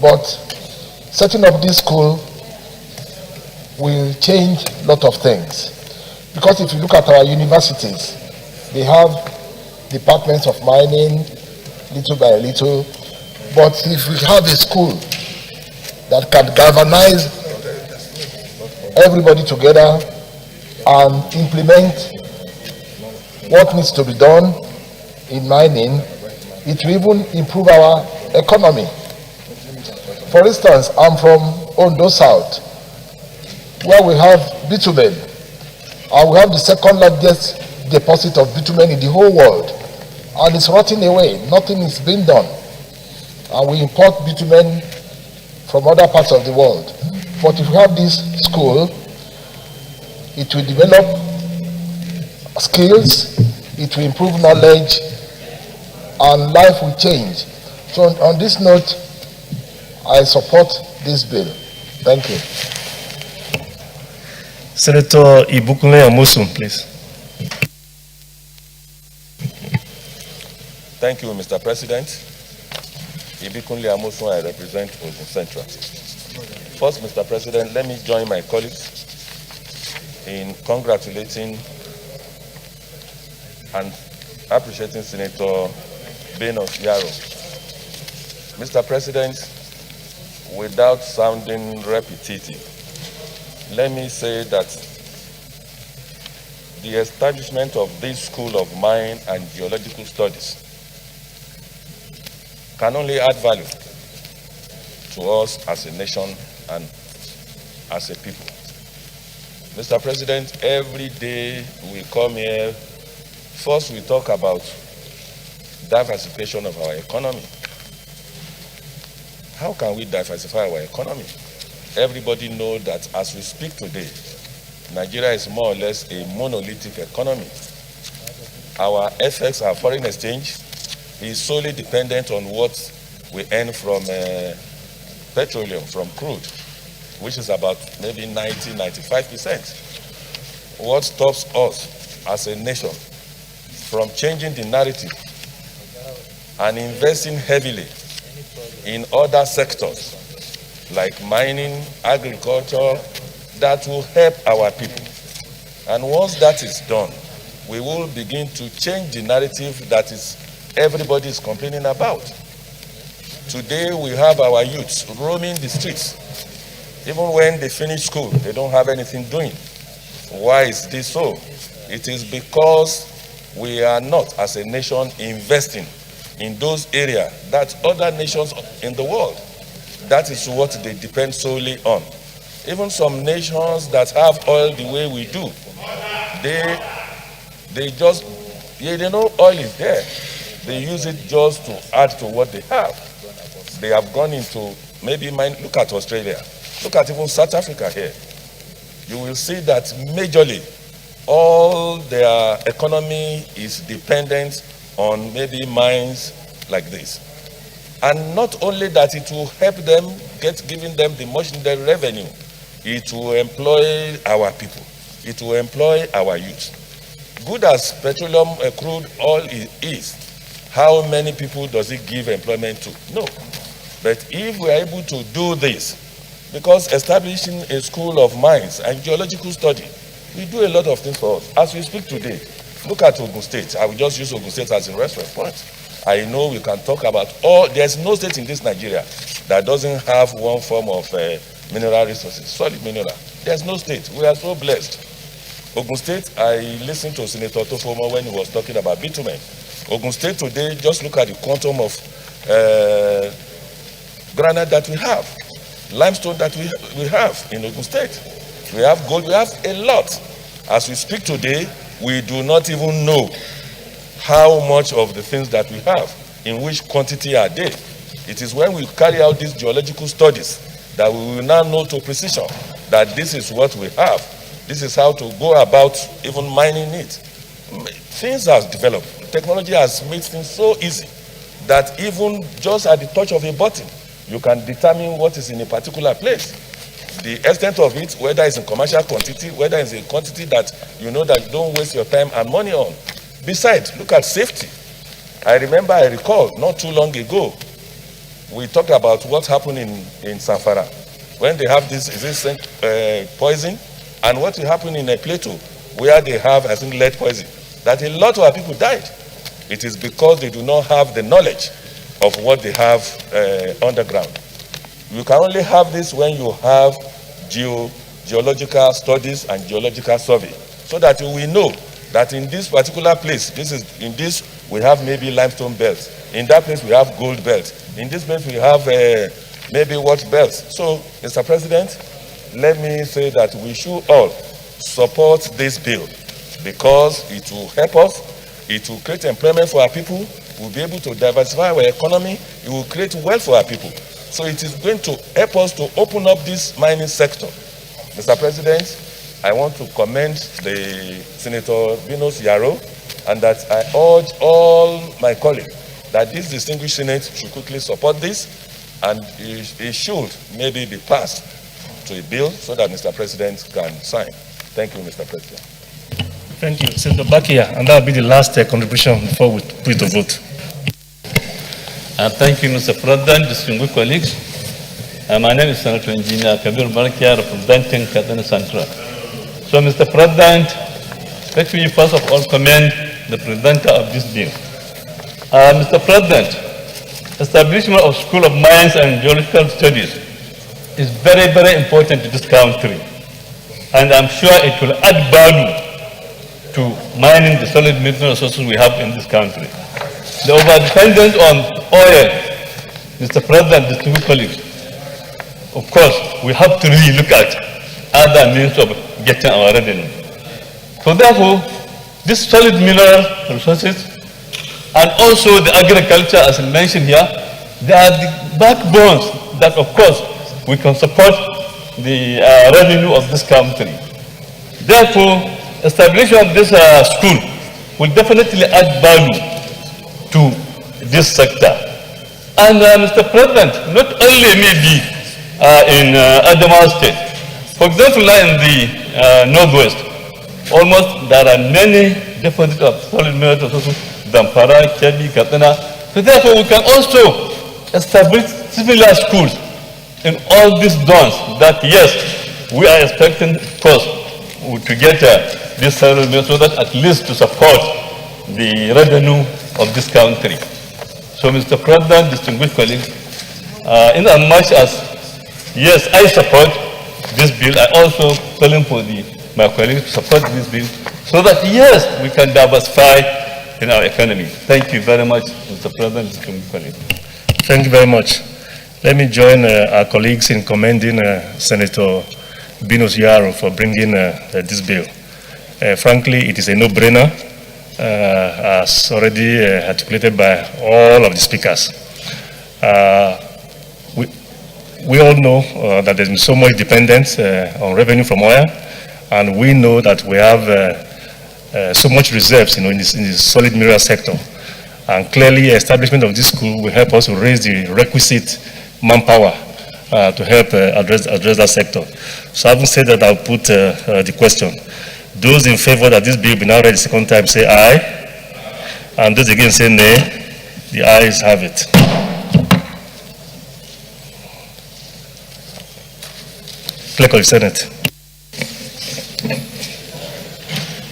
S11: But setting up this school will change a lot of things. Because if you look at our universities, they have departments of mining, little by little. But if we have a school that can galvanize everybody together and implement what needs to be done in mining, it will even improve our economy. For instance, I'm from Ondo South, where we have bitumen, and we have the second largest deposit of bitumen in the whole world, and it's rotting away. Nothing is being done, and we import bitumen from other parts of the world. But if we have this school, it will develop skills, it will improve knowledge, and life will change. So on this note, I support this bill. Thank you.
S9: Senator Ibukunle Amosun, please.
S1: Thank you, Mr. President. Ibukunle Amosun, I represent Ogun Central. First, Mr. President, let me join my colleagues in congratulating and appreciating Senator Benos Yaro. Mr. President, without sounding repetitive, let me say that the establishment of this School of Mine and Geological Studies can only add value to us as a nation and as a people. Mr. President, every day we come here, first we talk about diversification of our economy. How can we diversify our economy? Everybody knows that as we speak today, Nigeria is more or less a monolithic economy. Our FX, our foreign exchange, is solely dependent on what we earn from petroleum, from crude, which is about maybe 90–95%. What stops us as a nation from changing the narrative and investing heavily in other sectors like mining, agriculture, that will help our people. And once that is done, we will begin to change the narrative that is everybody is complaining about.
S3: Today we have our youths roaming the streets. Even when they finish school, they don't have anything doing. Why is this so? It is because we are not, as a nation, investing in those areas that other nations in the world, that is what they depend solely on. Even some nations that have oil the way we do, they just, they know oil is there. They use it just to add to what they have. They have gone into, maybe look at Australia, look at even South Africa here. You will see that majorly all their economy is dependent on maybe mines like this. And not only that, it will help them giving them the much needed revenue. It will employ our people. It will employ our youth. Good as petroleum crude oil is, how many people does it give employment to? No. But if we are able to do this, because establishing a school of mines and geological study, we do a lot of things for us. As we speak today, look at Ogun State. I will just use Ogun State as a reference point. I know we can talk about there's no state in this Nigeria that doesn't have one form of mineral resources, solid mineral. There's no state. We are so blessed. Ogun State, I listened to Senator Tofomo when he was talking about bitumen. Ogun State today, just look at the quantum of granite that we have, limestone that we have in Ogun State. We have gold, we have a lot. As we speak today, we do not even know how much of the things that we have, in which quantity are they. It is when we carry out these geological studies that we will now know to precision that this is what we have. This is how to go about even mining it. Things have developed. Technology has made things so easy that even just at the touch of a button, you can determine what is in a particular place. The extent of it, whether it's in commercial quantity, whether it's a quantity that you know that you don't waste your time and money on. Besides, look at safety. I recall not too long ago, we talked about what happened in Zamfara when they have this poison, and what will happen in a plateau where they have, I think, lead poison, that a lot of our people died. It is because they do not have the knowledge of what they have underground. You can only have this when you have geological studies and geological survey, so that you will know that in this particular place, in this we have maybe limestone belts. In that place we have gold belts. In this place we have maybe what belts. So, Mr. President, let me say that we should all support this bill because it will help us. It will create employment for our people. We'll be able to diversify our economy. It will create wealth for our people. So it is going to help us to open up this mining sector. Mr. President, I want to commend the Senator Binus Yaro, and that I urge all my colleagues that this distinguished Senate should quickly support this, and it should maybe be passed to a bill so that Mr. President can sign. Thank you, Mr. President.
S9: Thank you, Senator Bakia, and that will be the last contribution before we put it to vote.
S12: Thank you, Mr. President, distinguished colleagues. My name is Senator Engineer Kabir Barkia, representing Kaduna Central. So, Mr. President, let me first of all commend the presenter of this bill. Mr. President, establishment of School of Mines and Geological Studies is very, very important to this country. And I'm sure it will add value to mining the solid mineral resources we have in this country. The overdependence on oil, Mr. President, distinguished colleagues, of course, we have to really look at other means of getting our revenue. So therefore, this solid mineral resources and also the agriculture, as I mentioned here, they are the backbones that, of course, we can support the revenue of this country. Therefore, establishment of this school will definitely add value to this sector. And Mr. President, not only maybe in Adamawa State, for example, in the Northwest, almost there are many deposits of solid mineral resources, Zamfara, Kebbi, Katsina. So therefore, we can also establish similar schools in all these zones that, yes, we are expecting, of course, to get this solid mineral so that at least to support the revenue of this country. So, Mr. President, distinguished colleagues, In as much as, yes, I support this bill, I also calling for my colleagues to support this bill so that, yes, we can diversify in our economy. Thank you very much, Mr. President.
S9: Thank you very much. Let me join our colleagues in commending Senator Binus Yaro for bringing this bill. Frankly, it is a no-brainer, as already articulated by all of the speakers. We all know that there's been so much dependence on revenue from oil, and we know that we have so much reserves, in the solid mineral sector. And clearly, establishment of this school will help us to raise the requisite manpower to help address that sector. So having said that, I'll put the question. Those in favor that this bill be now read the second time say aye, and those again say nay. The ayes have it. Clerk of the Senate.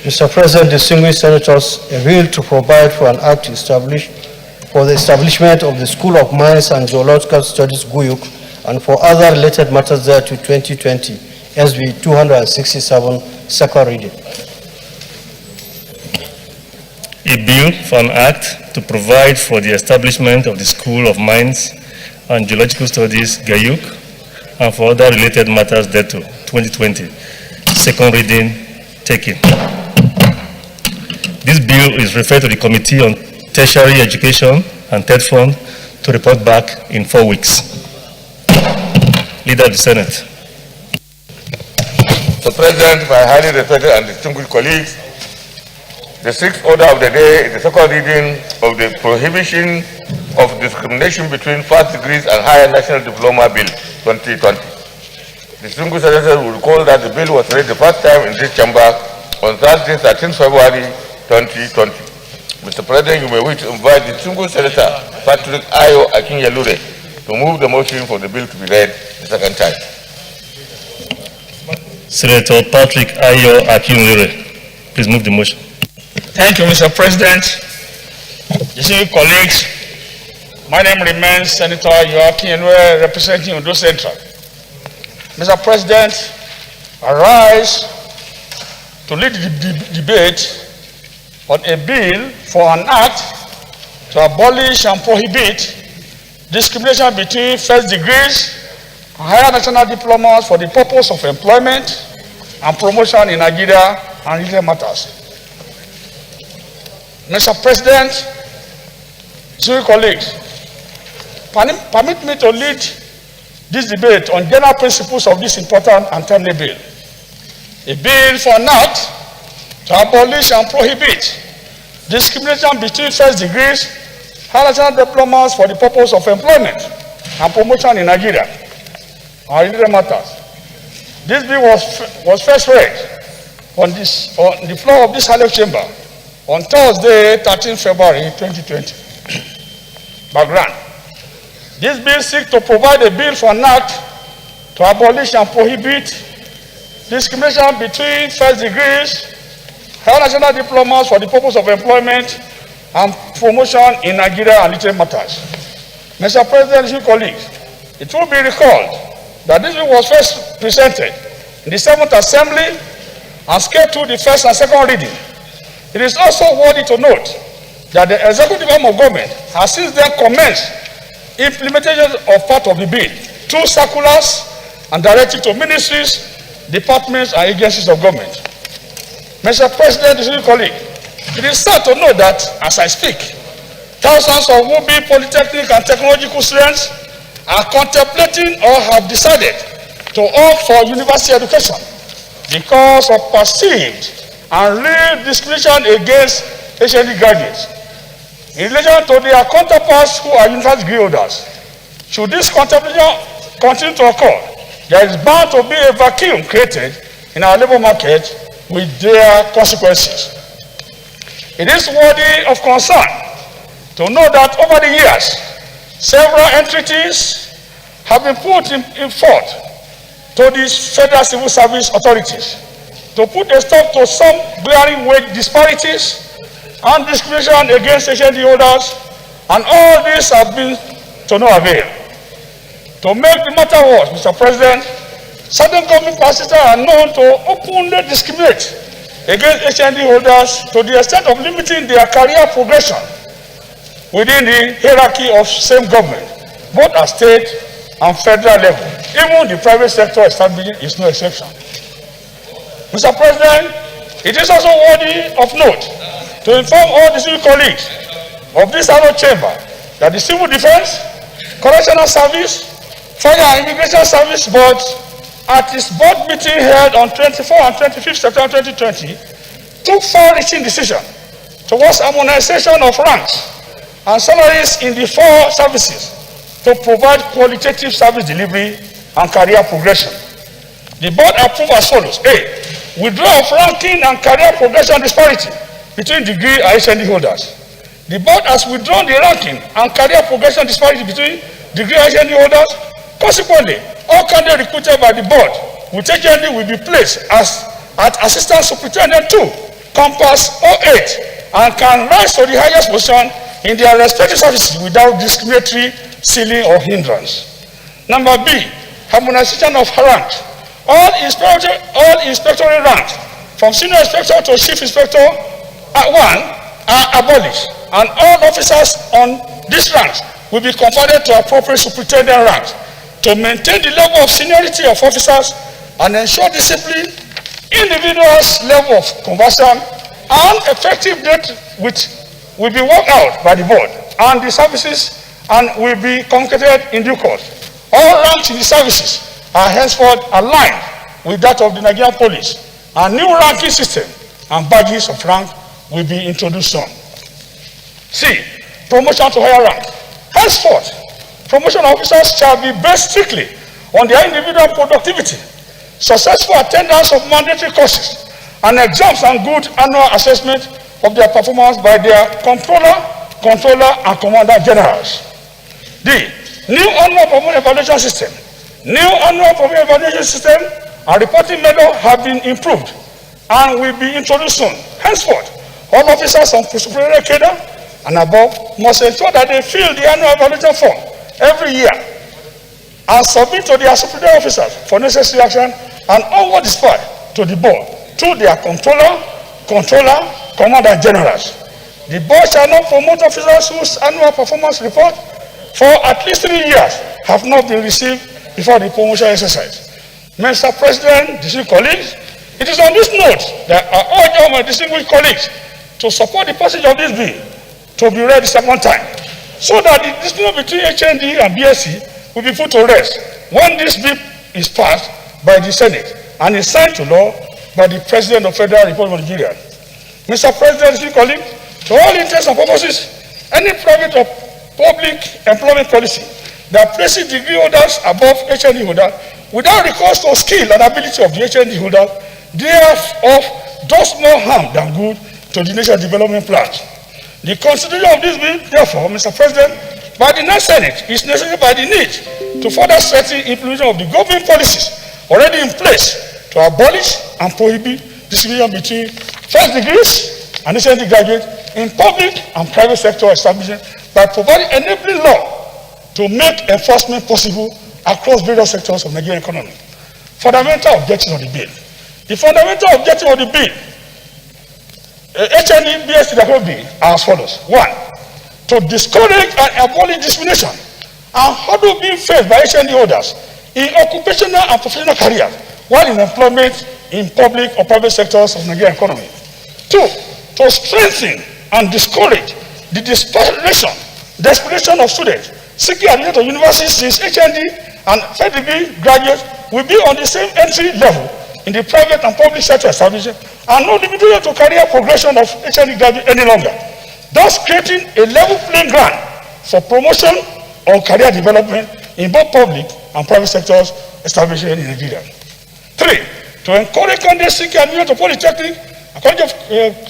S5: Mr. President, distinguished senators, a bill to provide for an act to establish for the establishment of the School of Mines and Geological Studies, GUYUK, and for other related matters there to 2020, SB 267, second reading.
S9: A bill for an act to provide for the establishment of the School of Mines and Geological Studies, GUYUK, and for other related matters thereto, 2020, second reading taken. This bill is referred to the Committee on Tertiary Education and Third Fund to report back in 4 weeks. Leader of the Senate.
S3: Mr. President, my highly respected and distinguished colleagues, the sixth order of the day is the second reading of the Prohibition of Discrimination Between First Degrees and Higher National Diploma Bill 2020. Distinguished senators will recall that the bill was read the first time in this chamber on Thursday, 13 February 2020. Mr. President, you may wish to invite the distinguished Senator Patrick Ayo Akinyelure to move the motion for the bill to be read the second time.
S9: Senator Patrick Ayo Akinyelure, please move the motion.
S13: Thank you, Mr. President. Distinguished colleagues, my name remains Senator Joaquin Enwe, representing Ondo Central. Mr. President, I rise to lead the debate on a bill for an act to abolish and prohibit discrimination between first degrees and higher national diplomas for the purpose of employment and promotion in Nigeria and related matters. Mr. President, dear colleagues, permit me to lead this debate on general principles of this important and timely bill. A bill for an act to abolish and prohibit discrimination between first degrees, higher national diplomas for the purpose of employment and promotion in Nigeria and related matters. This bill was first read on the floor of this House chamber on Thursday, 13 February 2020. Background. This bill seeks to provide a bill for an act to abolish and prohibit discrimination between first degrees, higher national diplomas for the purpose of employment and promotion in Nigeria and related matters. Mr. President, dear colleagues, it will be recalled that this bill was first presented in the 7th Assembly and scaled through the first and second reading. It is also worthy to note that the executive arm of government has since then commenced implementation of part of the bill through circulars and directive to ministries, departments, and agencies of government. Mr. President, dear colleagues, it is sad to know that, as I speak, thousands of would-be polytechnic and technological students are contemplating or have decided to opt for university education because of perceived and real discrimination against HND graduates. In relation to their counterparts who are university degree holders, should this contemplation continue to occur, there is bound to be a vacuum created in our labor market with their consequences. It is worthy of concern to know that over the years, several entities have been put in forth to these federal civil service authorities to put a stop to some glaring wage disparities and discrimination against HND holders, and all this have been to no avail. To make the matter worse, Mr. President, certain government parties are known to openly discriminate against HND holders to the extent of limiting their career progression within the hierarchy of same government, both at state and federal level. Even the private sector establishment is no exception. Mr. President, it is also worthy of note to inform all the civil colleagues of this annual chamber that the Civil Defense, Correctional Service, Fire and Immigration Service Board at its board meeting held on 24 and 25th September 2020 took far-reaching decision towards harmonization of ranks and salaries in the four services to provide qualitative service delivery and career progression. The board approved as follows. A. Withdrawal of ranking and career progression disparity between degree and HND holders. The board has withdrawn the ranking and career progression disparity between degree and HND holders. Consequently, all candidates recruited by the board with HND will be placed at Assistant Superintendent 2, Compass 08, and can rise to the highest position in their respective services without discriminatory ceiling or hindrance. Number B, harmonization of ranks. All inspectorate ranks, from senior inspector to chief inspector at 1, are abolished, and all officers on these ranks will be converted to appropriate superintendent ranks to maintain the level of seniority of officers and ensure discipline, individuals' level of conversion, and effective date which will be worked out by the board and the services and will be communicated in due course. All ranks in the services are henceforth aligned with that of the Nigerian police, and new ranking system and badges of rank will be introduced soon. C. Promotion to higher rank. Henceforth, promotion officers shall be based strictly on their individual productivity, successful attendance of mandatory courses, and exams and good annual assessment of their performance by their controller, and commander generals. D. New annual performance evaluation system. New annual performance evaluation system and reporting method have been improved and will be introduced soon. Henceforth, all officers on superior cadre and above must ensure that they fill the annual evaluation form every year and submit to their superior officers for necessary action and onward dispatch to the board through their controller, commander generals. The board shall not promote officers whose annual performance report for at least 3 years have not been received before the promotion exercise. Mr. President, distinguished colleagues, it is on this note that I urge all my distinguished colleagues to support the passage of this bill to be read the second time, so that the dispute between HND and BSc will be put to rest when this bill is passed by the Senate and is signed to law by the President of the Federal Republic of Nigeria. Mr. President, distinguished colleagues, to all intents and purposes, any private or public employment policy that places degree holders above HND holders without recourse to skill and ability of the HND holder, therefore does more harm than good to the national development plans. The consideration of this bill, therefore, Mr. President, by the next Senate is necessary by the need to further strengthen implementation of the government policies already in place to abolish and prohibit discrimination between first degrees and HND graduates in public and private sector establishment by providing enabling law to make enforcement possible across various sectors of the Nigerian economy. Fundamental objectives of the bill. The fundamental objective of the bill, HND BSc are as follows. 1. To discourage and abolish discrimination and hurdle being faced by HND holders in occupational and professional careers while in employment in public or private sectors of the Nigerian economy. 2. To strengthen and discourage the desperation of students seeking admission to universities, since HND and third degree graduates will be on the same entry level in the private and public sector establishment and no limitation to career progression of HND graduates any longer, thus creating a level playing ground for promotion or career development in both public and private sectors establishment in Nigeria. 3. To encourage candidates seeking admission to polytechnic and college of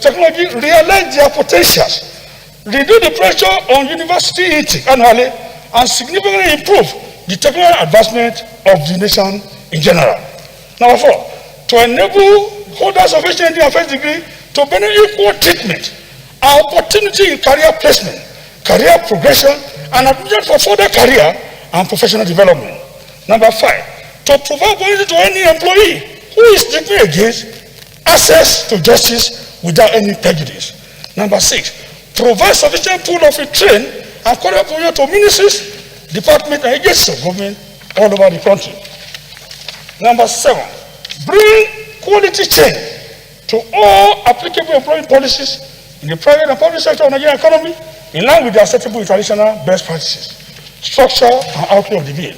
S13: technology realize their potentials, reduce the pressure on university intake annually, and significantly improve the technical advancement of the nation in general. Number 4, to enable holders of HND and first degree to benefit equal treatment and opportunity in career placement, career progression, and admission for further career and professional development. Number 5, to provide opportunity to any employee who is discriminated against access to justice without any prejudice. Number 6, provide sufficient pool of trained and qualified to ministries, departments, and agencies of government all over the country. Number 7, bring quality change to all applicable employment policies in the private and public sector of the Nigerian economy in line with the acceptable international best practices. Structure and outcome of the bill.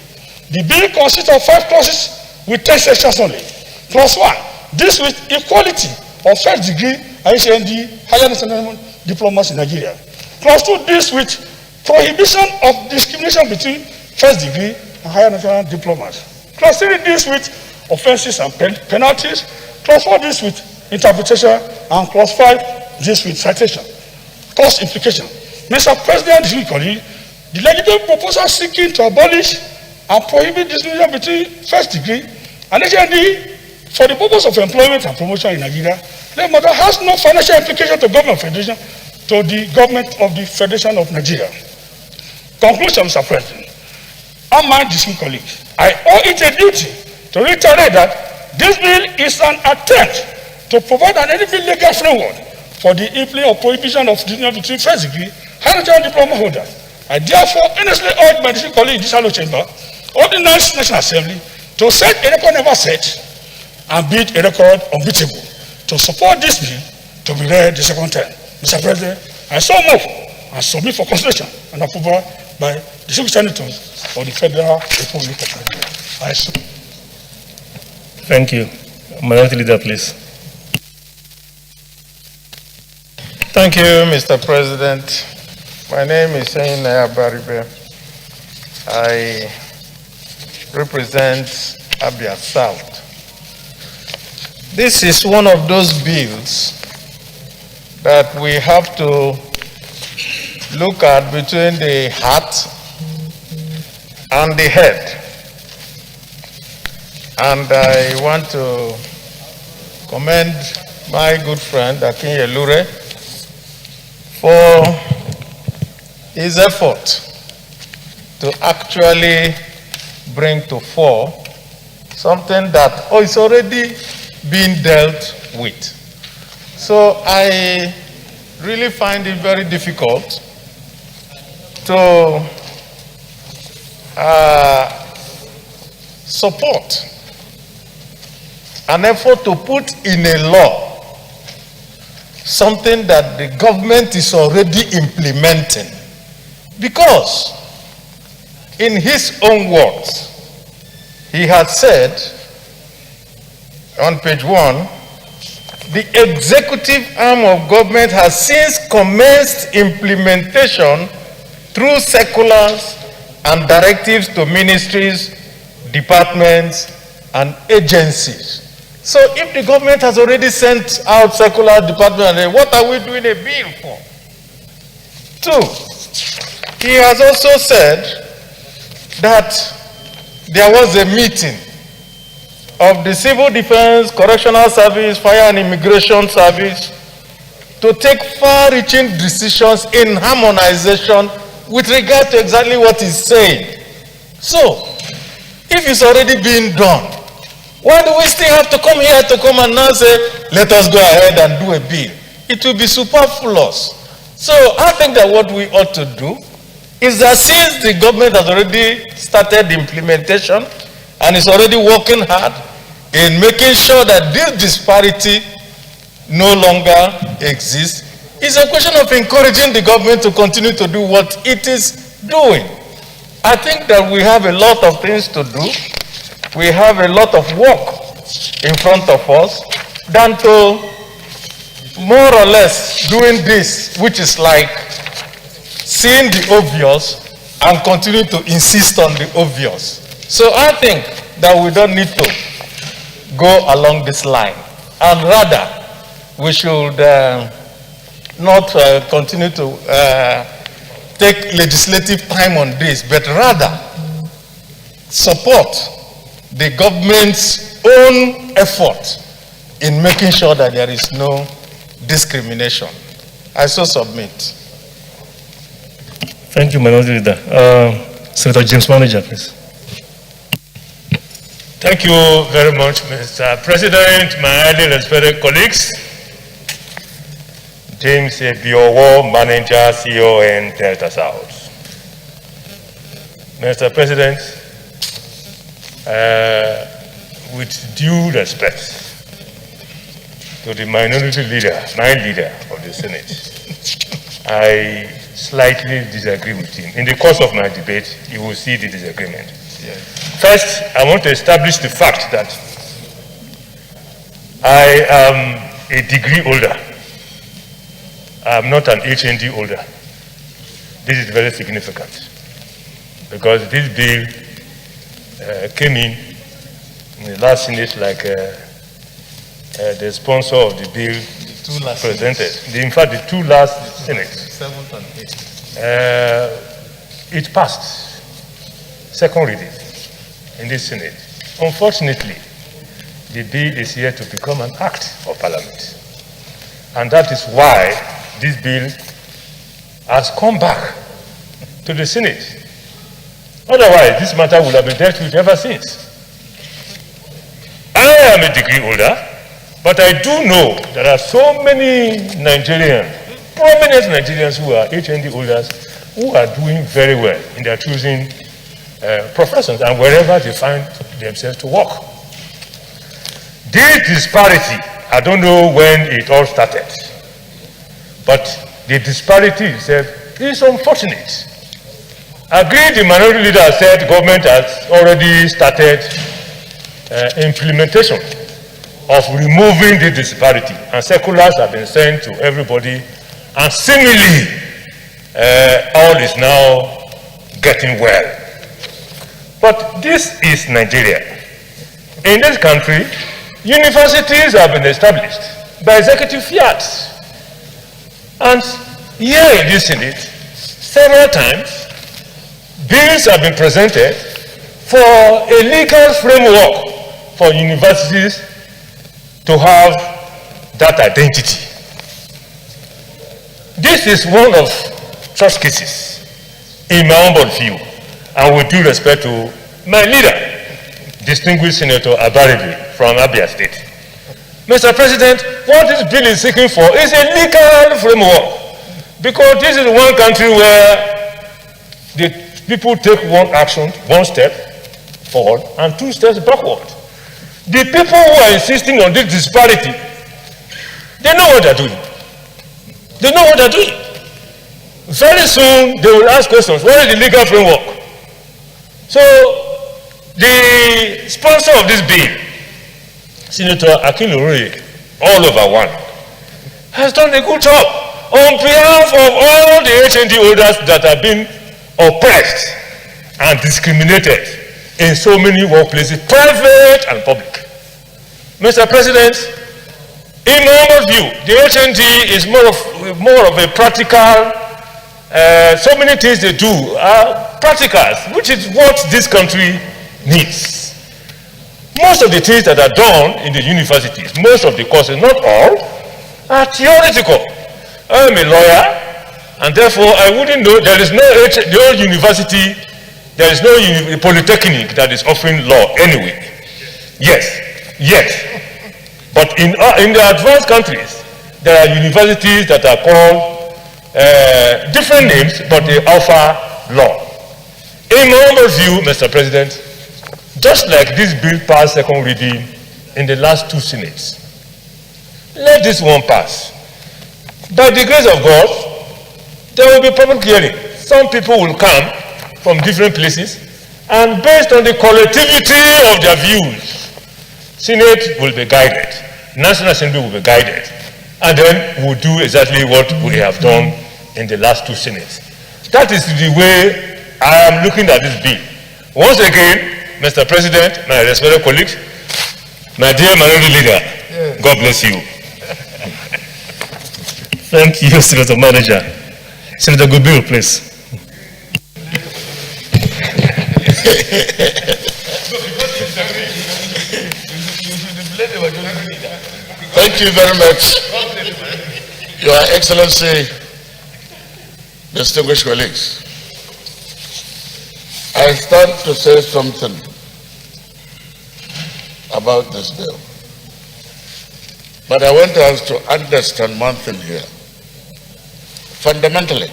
S13: The bill consists of 5 clauses with 10 sections only. Clause 1, this with equality of first degree HND, higher national diplomas in Nigeria. Clause 2, this with prohibition of discrimination between first degree and higher national diplomas. Clause 3, this with offenses and penalties. Clause 4, this with interpretation. And clause 5, this with citation. Cost implication. Mr. President, the legislative proposal seeking to abolish and prohibit discrimination between first degree and HND for the purpose of employment and promotion in Nigeria, the matter has no financial implication to government federation, to the government of the Federation of Nigeria. Conclusion, Mr. President. On my distinguished colleagues, I owe it a duty to reiterate that this bill is an attempt to provide an adequate legal framework for the implementation of prohibition of discrimination between first degree higher national diploma holders. I therefore earnestly urge my distinguished colleagues in this hollow chamber of the National Assembly to set a record never set and beat a record unbeatable to support this bill to be read the second time. Mr. President, I so move and submit for consideration and approval by the Senators of the Federal Republic of Nigeria. I so.
S9: Thank you. Minority Leader, please.
S4: Thank you, Mr. President. My name is Naya Baribe. I represent Abia South. This is one of those bills that we have to look at between the heart and the head. And I want to commend my good friend Akin Yelure for his effort to actually bring to fore something that is already being dealt with. So I really find it very difficult to support an effort to put in a law something that the government is already implementing. Because in his own words, he has said on page 1, the executive arm of government has since commenced implementation through circulars and directives to ministries, departments, and agencies. So if the government has already sent out circular department, what are we doing a bill for? 2, he has also said that there was a meeting of the Civil Defense, Correctional Service, Fire and Immigration Service to take far-reaching decisions in harmonization with regard to exactly what he's saying. So, if it's already being done, why do we still have to come here to come and now say, let us go ahead and do a bill? It will be superfluous. So, I think that what we ought to do is that since the government has already started implementation and is already working hard in making sure that this disparity no longer exists, it's a question of encouraging the government to continue to do what it is doing. I think that we have a lot of things to do. We have a lot of work in front of us than to more or less doing this, which is like seeing the obvious and continue to insist on the obvious. So I think that we don't need to go along this line, and rather we should not continue to take legislative time on this, but rather support the government's own effort in making sure that there is no discrimination. I so submit.
S9: Thank you, Minority Leader. Senator James Manager, please. Thank you very much, Mr. President, my highly respected colleagues. James Ebiowo, Manager, CON, Delta South. Mr. President, with due respect to the minority leader, my leader of the Senate, I slightly disagree with him. In the course of my debate, you will see the disagreement. First, I want to establish the fact that I am a degree holder. I am not an HND holder. This is very significant because this bill came in the last Senate like the sponsor of the bill presented. In fact, the two last Senates.
S7: 7th and 8th.
S9: It passed second reading in this Senate. Unfortunately, the bill is here to become an act of Parliament. And that is why this bill has come back to the Senate. Otherwise, this matter would have been dealt with ever since. I am a degree holder, but I do know there are so many Nigerians, prominent Nigerians who are HND holders, who are doing very well in their choosing professions and wherever they find themselves to work. This disparity, I don't know when it all started, but the disparity itself is unfortunate. Agreed, the minority leader said government has already started implementation of removing the disparity, and circulars have been sent to everybody, and seemingly all is now getting well. But this is Nigeria. In this country, universities have been established by executive fiat. And here in this Senate, several times, bills have been presented for a legal framework for universities to have that identity. This is one of such cases, in my humble view, and with due respect to my leader, distinguished Senator Abaribe from Abia State. Mr. President, what this bill is seeking for is a legal framework, because this is one country where the people take one action, one step forward, and two steps backward. The people who are insisting on this disparity, they know what they're doing. They know what they're doing. Very soon, they will ask questions. What is the legal framework? So, the sponsor of this bill, Senator Akinlore, all over one, has done a good job on behalf of all the HND holders that have been oppressed and discriminated in so many workplaces, private and public. Mr. President, in my own view, the HND is more of a practical, so many things they do are practicals, which is what this country needs. Most of the things that are done in the universities, most of the courses, not all, are theoretical. I am a lawyer, and therefore I wouldn't know, there is no university, there is no polytechnic that is offering law anyway. Yes, yet. But in the advanced countries, there are universities that are called different names, but they offer law. In my humble view, Mr. President, just like this bill passed second reading in the last two Senates, let this one pass. By the grace of God, there will be public hearing. Some people will come from different places, and based on the collectivity of their views, Senate will be guided, National Assembly will be guided, and then we'll do exactly what we have done in the last two Senates. That is the way I am looking at this bill. Once again, Mr. President, my respected colleagues, my dear minority leader, yes. God bless you. Thank you, Senator Manager. Senator Goodbill, please.
S11: Thank you very much, Your Excellency, distinguished colleagues. I stand to say something about this bill. But I want us to understand one thing here. Fundamentally,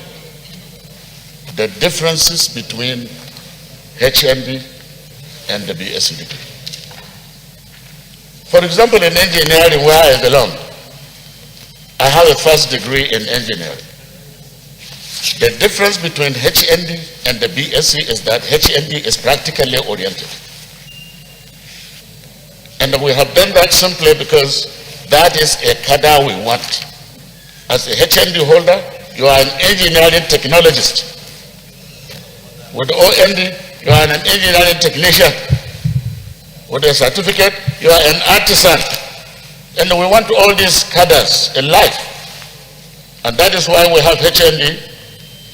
S11: the differences between HND and the BSc degree. For example, in engineering, where I belong, I have a first degree in engineering. The difference between HND and the BSc is that HND is practically oriented. And we have done that simply because that is a cadre we want. As a HND holder, you are an engineering technologist. With OND, you are an engineering technician. With a certificate, you are an artisan. And we want all these cadres in life. And that is why we have HND,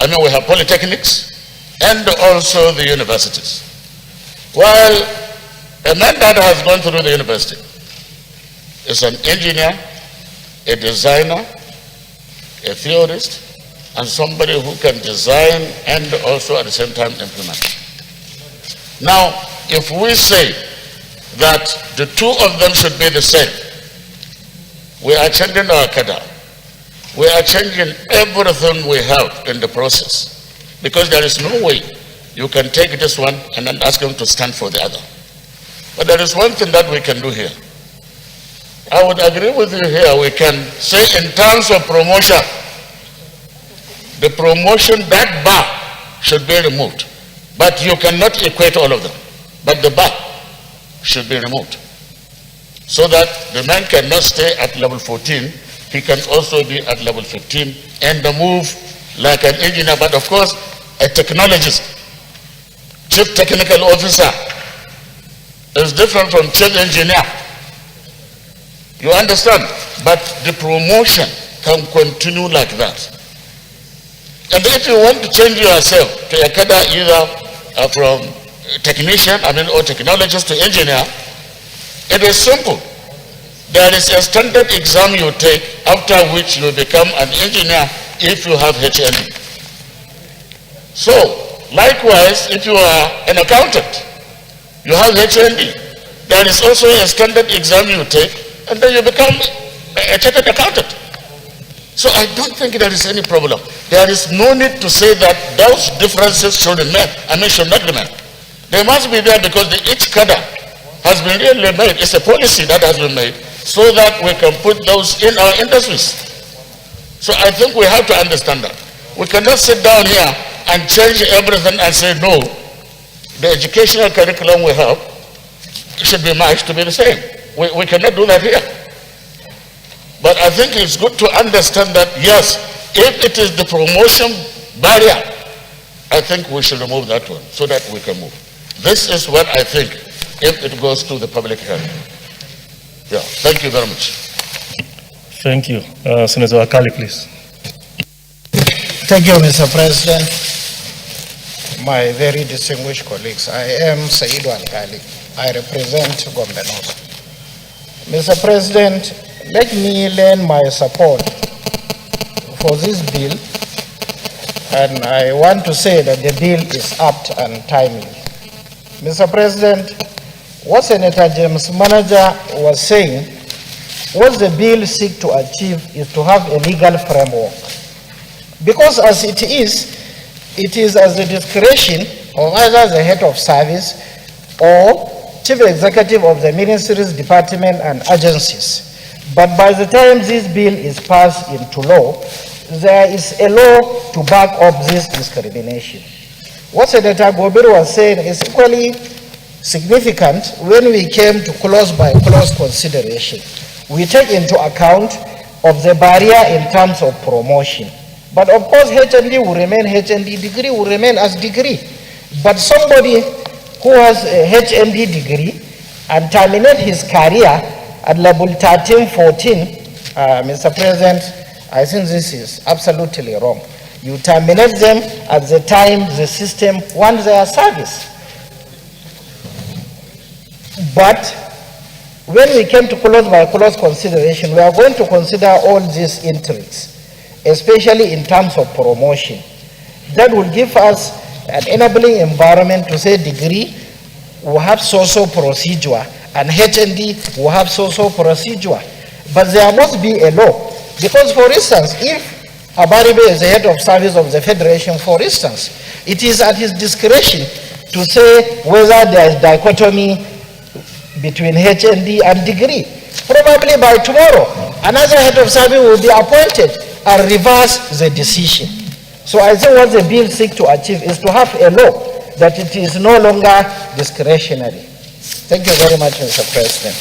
S11: we have polytechnics, and also the universities. While a man that has gone through the university is an engineer, a designer, a theorist, and somebody who can design and also at the same time implement. Now, if we say that the two of them should be the same, we are changing our cadre. We are changing everything we have in the process, because there is no way you can take this one and then ask him to stand for the other. But there is one thing that we can do here. I would agree with you here. We can say in terms of promotion, the promotion, that bar should be removed. But you cannot equate all of them. But the bar should be removed, so that the man cannot stay at level 14. He can also be at level 15 and move like an engineer, but of course, a technologist. Chief technical officer is different from chief engineer. You understand? But the promotion can continue like that. And if you want to change yourself to a cadre either from technician, or technologist to engineer, it is simple. There is a standard exam you take, after which you become an engineer if you have HND. So, likewise, if you are an accountant, you have HND. There is also a standard exam you take, and then you become a chartered accountant. So I don't think there is any problem. There is no need to say that those differences should remain, should not remain. They must be there because each cadre has been really made. It's a policy that has been made, so that we can put those in our industries. So I think we have to understand that. We cannot sit down here and change everything and say, no, the educational curriculum we have should be matched to be the same. We cannot do that here. But I think it's good to understand that, yes, if it is the promotion barrier, I think we should remove that one so that we can move. This is what I think if it goes to the public hearing. Yeah, thank you very much.
S9: Thank you. Senator Akali, please.
S10: Thank you, Mr. President. My very distinguished colleagues, I am Saidu Alkali. I represent Gombe North. Mr. President, let me lend my support for this bill, and I want to say that the bill is apt and timely. Mr. President, what Senator James Manager was saying, what the bill seeks to achieve is to have a legal framework. Because as it is as the discretion of either the head of service or chief executive of the ministries, department and agencies. But by the time this bill is passed into law, there is a law to back up this discrimination. What Senator Gobiru was saying is equally significant when we came to clause by clause consideration. We take into account of the barrier in terms of promotion. But of course, HND will remain HND, degree will remain as degree. But somebody who has a HND degree and terminate his career at level 13, 14, Mr. President, I think this is absolutely wrong. You terminate them at the time the system wants their service. But when we came to clause by clause consideration, we are going to consider all these intrigues, especially in terms of promotion. That will give us an enabling environment to say degree will have social procedure and HND will have so procedure. But there must be a law. Because, for instance, if Abaribe is the head of service of the Federation, for instance, it is at his discretion to say whether there is dichotomy between HND and degree. Probably by tomorrow, another head of service will be appointed and reverse the decision. So I think what the bill seeks to achieve is to have a law that it is no longer discretionary. Thank you very much, Mr. President.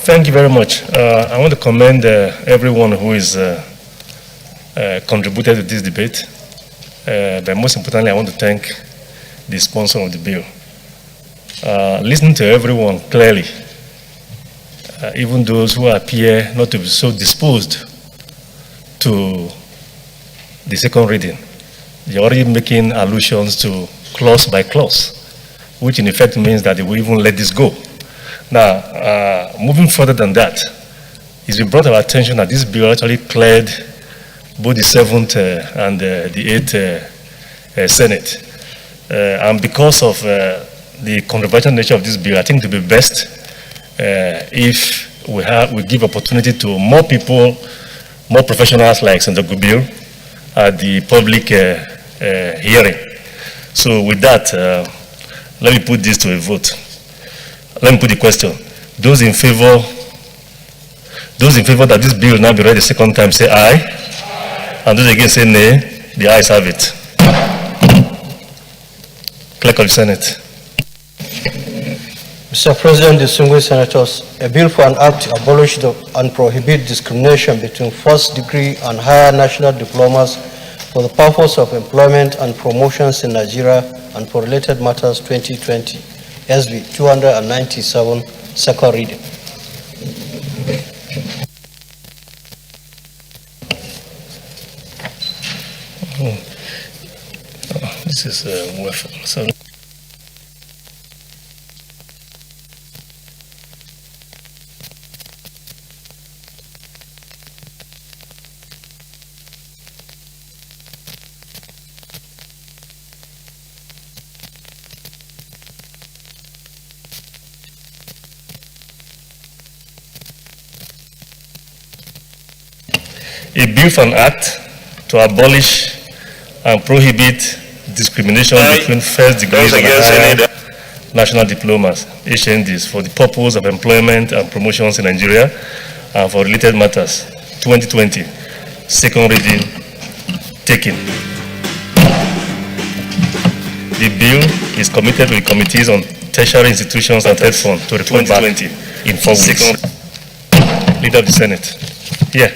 S9: Thank you very much. I want to commend everyone who is contributed to this debate. But most importantly, I want to thank the sponsor of the bill. Listening to everyone clearly, even those who appear not to be so disposed to the second reading, they're already making allusions to clause by clause, which in effect means that they will even let this go. Now, moving further than that, it's been brought to our attention that this bill actually cleared both the 7th and the 8th Senate. And because of the controversial nature of this bill, I think it would be best if we give opportunity to more people, more professionals like Senator Gubil at the public hearing. So with that, let me put this to a vote. Let me put the question. Those in favor that this bill will now be read the second time, say aye. Aye. And those against say nay. The ayes have it. Clerk of the Senate.
S5: Mr. President, distinguished senators, a bill for an act to abolish and prohibit discrimination between first degree and higher national diplomas for the purpose of employment and promotions in Nigeria and for related matters 2020, SB 297, second reading.
S9: This is welfare. So. A bill for an act to abolish and prohibit discrimination between first degrees and higher national diplomas, HNDs, for the purpose of employment and promotions in Nigeria and for related matters, 2020, second reading taken. The bill is committed to the committees on tertiary institutions and third fund to report back in 4 weeks. Leader of the Senate. Yeah.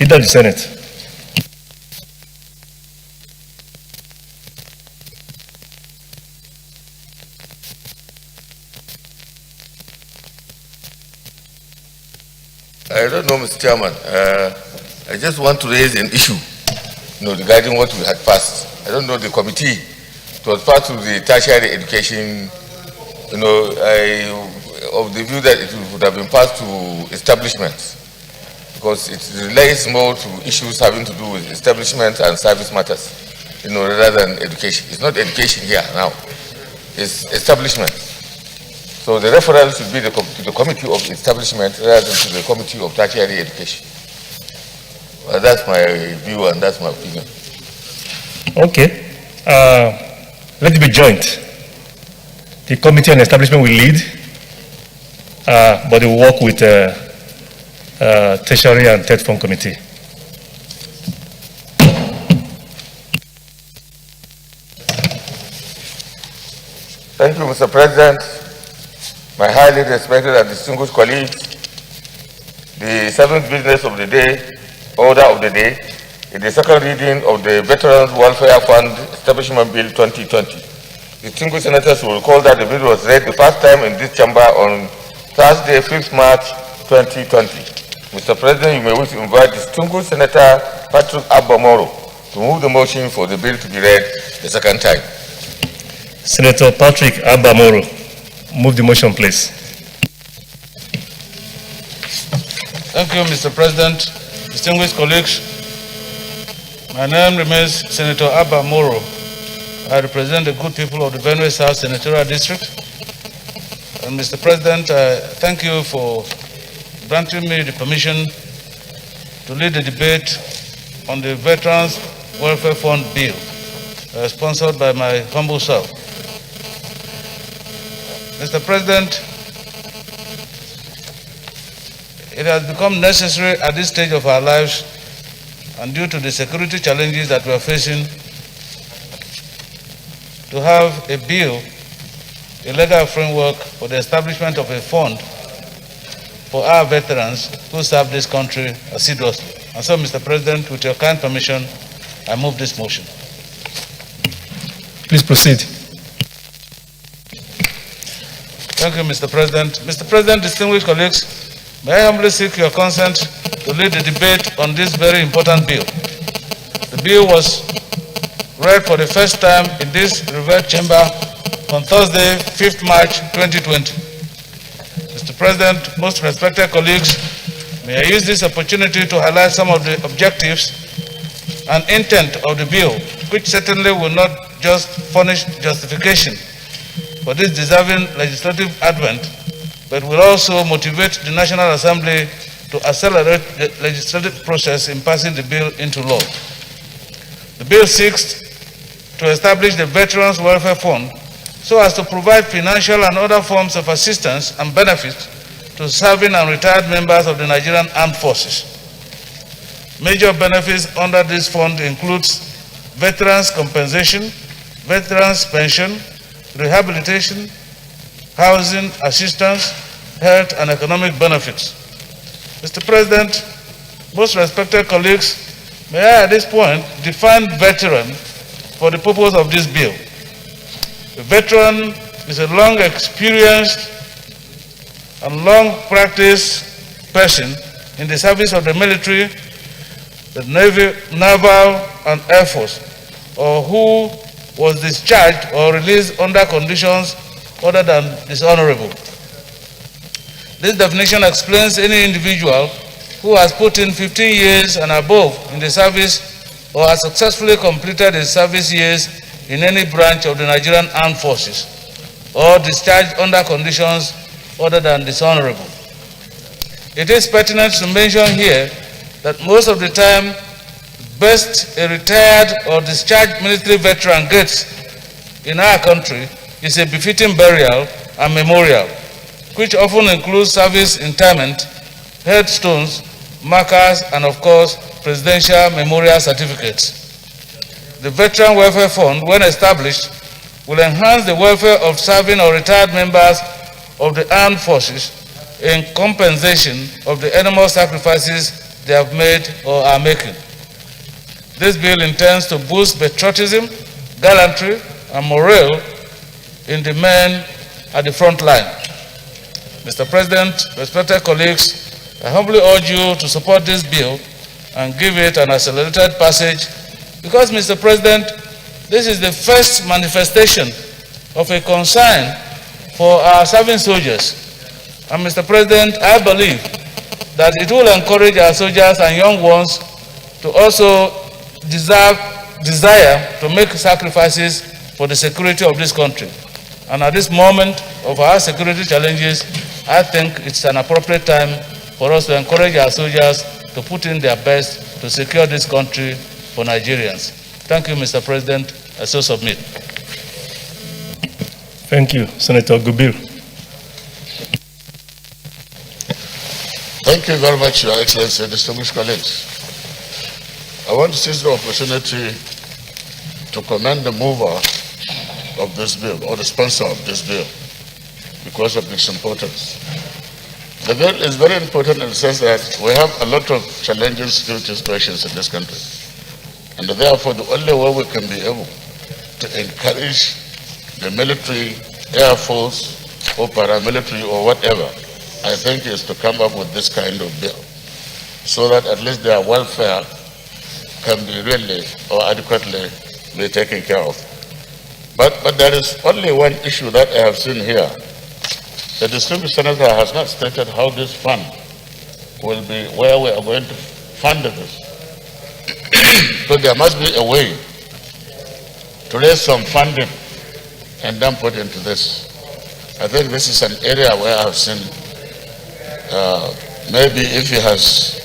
S9: Leader of the Senate.
S3: I don't know, Mr. Chairman. I just want to raise an issue, regarding what we had passed. I don't know the committee. It was part of the tertiary education. I of the view that it would have been passed to establishments, because it relates more to issues having to do with establishment and service matters, rather than education. It's not education here now. It's establishment. So the reference should be to the Committee of Establishment rather than to the Committee of Tertiary Education. Well, that's my view and that's my opinion.
S9: Okay. Let it be joint. The Committee on Establishment will lead, but they will work with Tertiary and Third Fund Committee.
S3: Thank you, Mr. President. My highly respected and distinguished colleagues, the seventh business of the day, order of the day, is the second reading of the Veterans Welfare Fund Establishment Bill 2020. Distinguished senators will recall that the bill was read the first time in this chamber on Thursday, 5th March 2020. Mr. President, you may wish to invite distinguished Senator Patrick Abamoro to move the motion for the bill to be read the second time.
S9: Senator Patrick Abamoro, move the motion, please.
S7: Thank you, Mr. President. Distinguished colleagues, my name remains Senator Abba Moro. I represent the good people of the Benue South Senatorial District. And Mr. President, thank you for granting me the permission to lead the debate on the Veterans Welfare Fund Bill, sponsored by my humble self. Mr. President, it has become necessary at this stage of our lives, and due to the security challenges that we are facing, to have a bill, a legal framework for the establishment of a fund for our veterans who serve this country assiduously. And so, Mr. President, with your kind permission, I move this motion.
S9: Please proceed.
S7: Thank you, Mr. President. Mr. President, distinguished colleagues, may I humbly seek your consent to lead the debate on this very important bill. The bill was read for the first time in this revered chamber on Thursday, 5th March 2020. Mr. President, most respected colleagues, may I use this opportunity to highlight some of the objectives and intent of the bill, which certainly will not just furnish justification for this deserving legislative advent, but will also motivate the National Assembly to accelerate the legislative process in passing the bill into law. The bill seeks to establish the Veterans Welfare Fund so as to provide financial and other forms of assistance and benefits to serving and retired members of the Nigerian Armed Forces. Major benefits under this fund includes veterans compensation, veterans pension, rehabilitation, housing assistance, health and economic benefits. Mr. President, most respected colleagues, may I at this point define veteran for the purpose of this bill. A veteran is a long experienced and long practiced person in the service of the military, the Navy, Naval and Air Force, or who was discharged or released under conditions other than dishonorable. This definition explains any individual who has put in 15 years and above in the service or has successfully completed his service years in any branch of the Nigerian Armed Forces or discharged under conditions other than dishonorable. It is pertinent to mention here that most of the time, best a retired or discharged military veteran gets in our country is a befitting burial and memorial, which often includes service interment, headstones, markers, and of course, presidential memorial certificates. The Veteran Welfare Fund, when established, will enhance the welfare of serving or retired members of the armed forces in compensation of the enormous sacrifices they have made or are making. This bill intends to boost patriotism, gallantry, and morale in the men at the front line. Mr. President, respected colleagues, I humbly urge you to support this bill and give it an accelerated passage because, Mr. President, this is the first manifestation of a concern for our serving soldiers. And Mr. President, I believe that it will encourage our soldiers and young ones to also desire to make sacrifices for the security of this country. And at this moment of our security challenges, I think it's an appropriate time for us to encourage our soldiers to put in their best to secure this country for Nigerians. Thank you, Mr. President. I so submit.
S9: Thank you, Senator Gubir.
S11: Thank you very much, Your Excellency, distinguished colleagues. I want to seize the opportunity to commend the mover of this bill, or the sponsor of this bill, because of its importance. The bill is very important in the sense that we have a lot of challenging security situations in this country. And therefore, the only way we can be able to encourage the military, air force, or paramilitary, or whatever,
S14: I think, is to come up with this kind of bill, so that at least their welfare can be really or adequately be taken care of. But there is only one issue that I have seen here. The distinguished senator has not stated how this fund will be, where we are going to fund this. So there must be a way to raise some funding and then put into this. I think this is an area where I've seen maybe if he has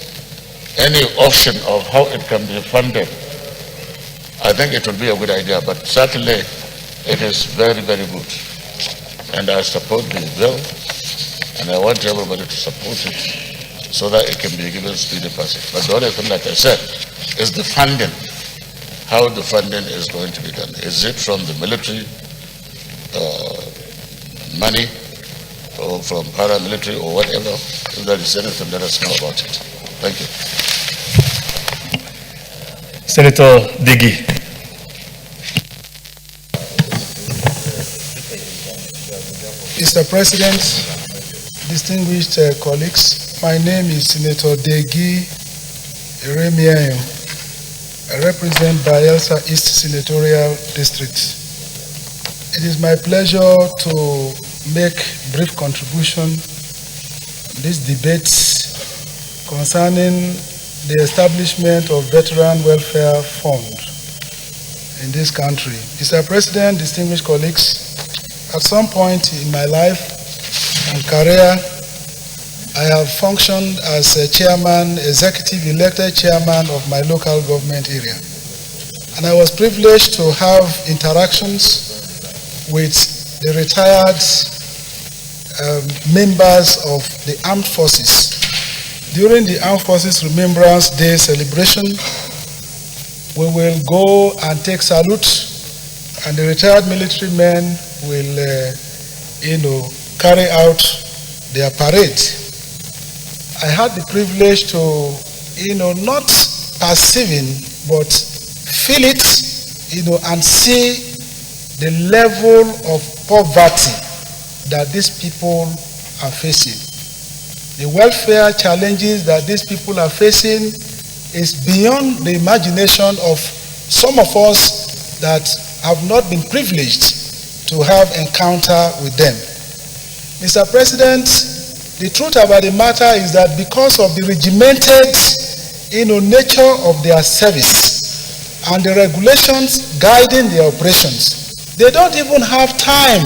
S14: any option of how it can be funded, I think it would be a good idea, but certainly it is very, very good. And I support the bill, and I want everybody to support it so that it can be given speedy passage. But the other thing, like I said, is the funding, how the funding is going to be done. Is it from the military money, or from paramilitary, or whatever? If there is anything, let us know about it. Thank you.
S9: Senator Digi.
S15: Mr. President, distinguished colleagues, my name is Senator Degi Eremiayo. I represent Bayelsa East Senatorial District. It is my pleasure to make brief contribution to this debate concerning the establishment of Veteran Welfare Fund in this country. Mr. President, distinguished colleagues, at some point in my life and career, I have functioned as a chairman, executive elected chairman of my local government area. And I was privileged to have interactions with the retired members of the armed forces. During the Armed Forces Remembrance Day celebration, we will go and take salute, and the retired military men will, carry out their parade. I had the privilege to, not perceiving, but feel it, and see the level of poverty that these people are facing. The welfare challenges that these people are facing is beyond the imagination of some of us that have not been privileged to have encounter with them. Mr. President, the truth about the matter is that because of the regimented nature of their service and the regulations guiding their operations, they don't even have time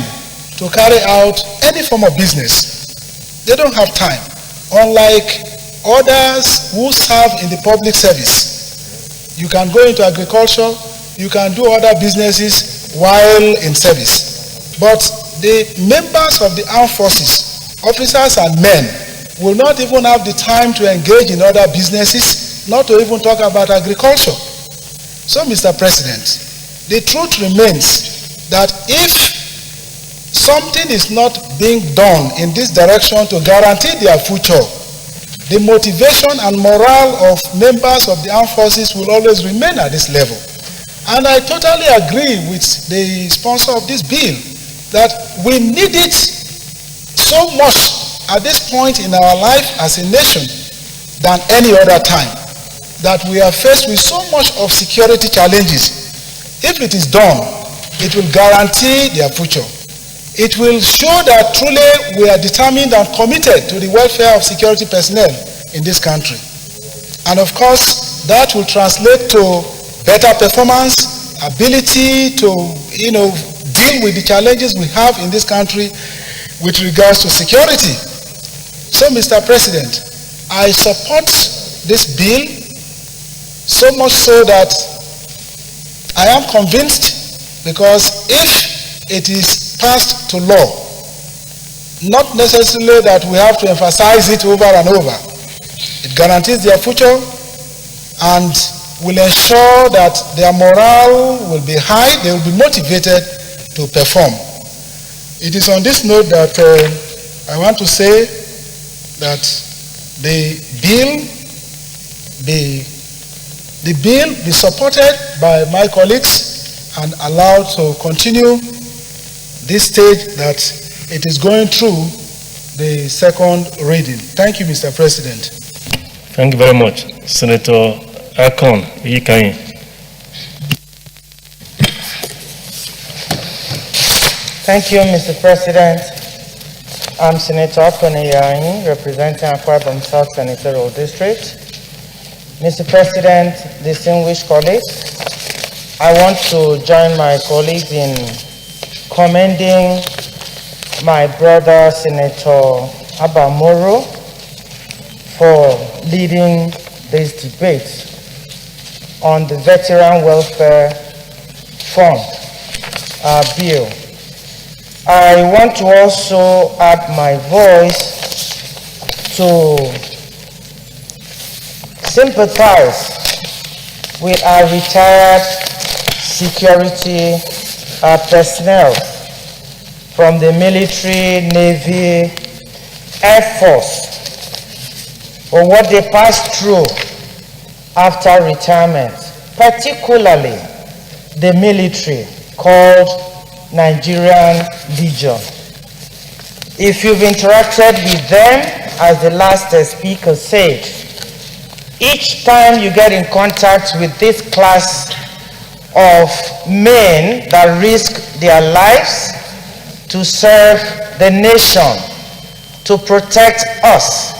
S15: to carry out any form of business. They don't have time. Unlike others who serve in the public service, you can go into agriculture, you can do other businesses while in service. But the members of the armed forces, officers and men, will not even have the time to engage in other businesses, not to even talk about agriculture. So, Mr. President, the truth remains that if something is not being done in this direction to guarantee their future, the motivation and morale of members of the armed forces will always remain at this level. And I totally agree with the sponsor of this bill that we need it so much at this point in our life as a nation than any other time, that we are faced with so much of security challenges. If it is done, it will guarantee their future. It will show that truly we are determined and committed to the welfare of security personnel in this country. And of course, that will translate to better performance, ability to, deal with the challenges we have in this country with regards to security. So, Mr. President, I support this bill so much so that I am convinced, because if it is passed to law, not necessarily that we have to emphasize it over and over. It guarantees their future and will ensure that their morale will be high, they will be motivated to perform. It is on this note that I want to say that the bill be supported by my colleagues and allowed to continue this stage that it is going through the second reading. Thank you, Mr. President.
S9: Thank you very much. Senator Akon Ikanyi.
S16: Thank you, Mr. President. I'm Senator Akon Ikanyi, representing Akwa Ibom South Senatorial District. Mr. President, distinguished colleagues, I want to join my colleagues in commending my brother, Senator Abamoro, for leading this debate on the Veteran Welfare Fund bill. I want to also add my voice to sympathize with our retired security personnel from the military, Navy, Air Force, for what they passed through after retirement, particularly the military called Nigerian Legion. If you've interacted with them, as the last speaker said, each time you get in contact with this class of men that risk their lives to serve the nation, to protect us.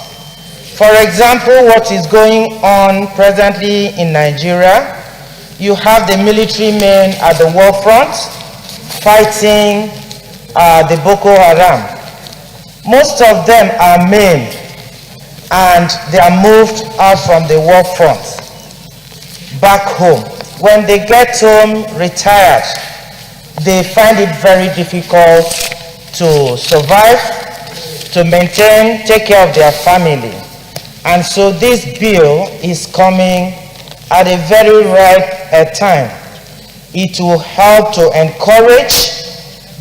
S16: For example, what is going on presently in Nigeria, you have the military men at the war front fighting the Boko Haram. Most of them are men and they are moved out from the war front back home. When they get home retired, they find it very difficult to survive, to maintain, take care of their family. And so this bill is coming at a very right time. It will help to encourage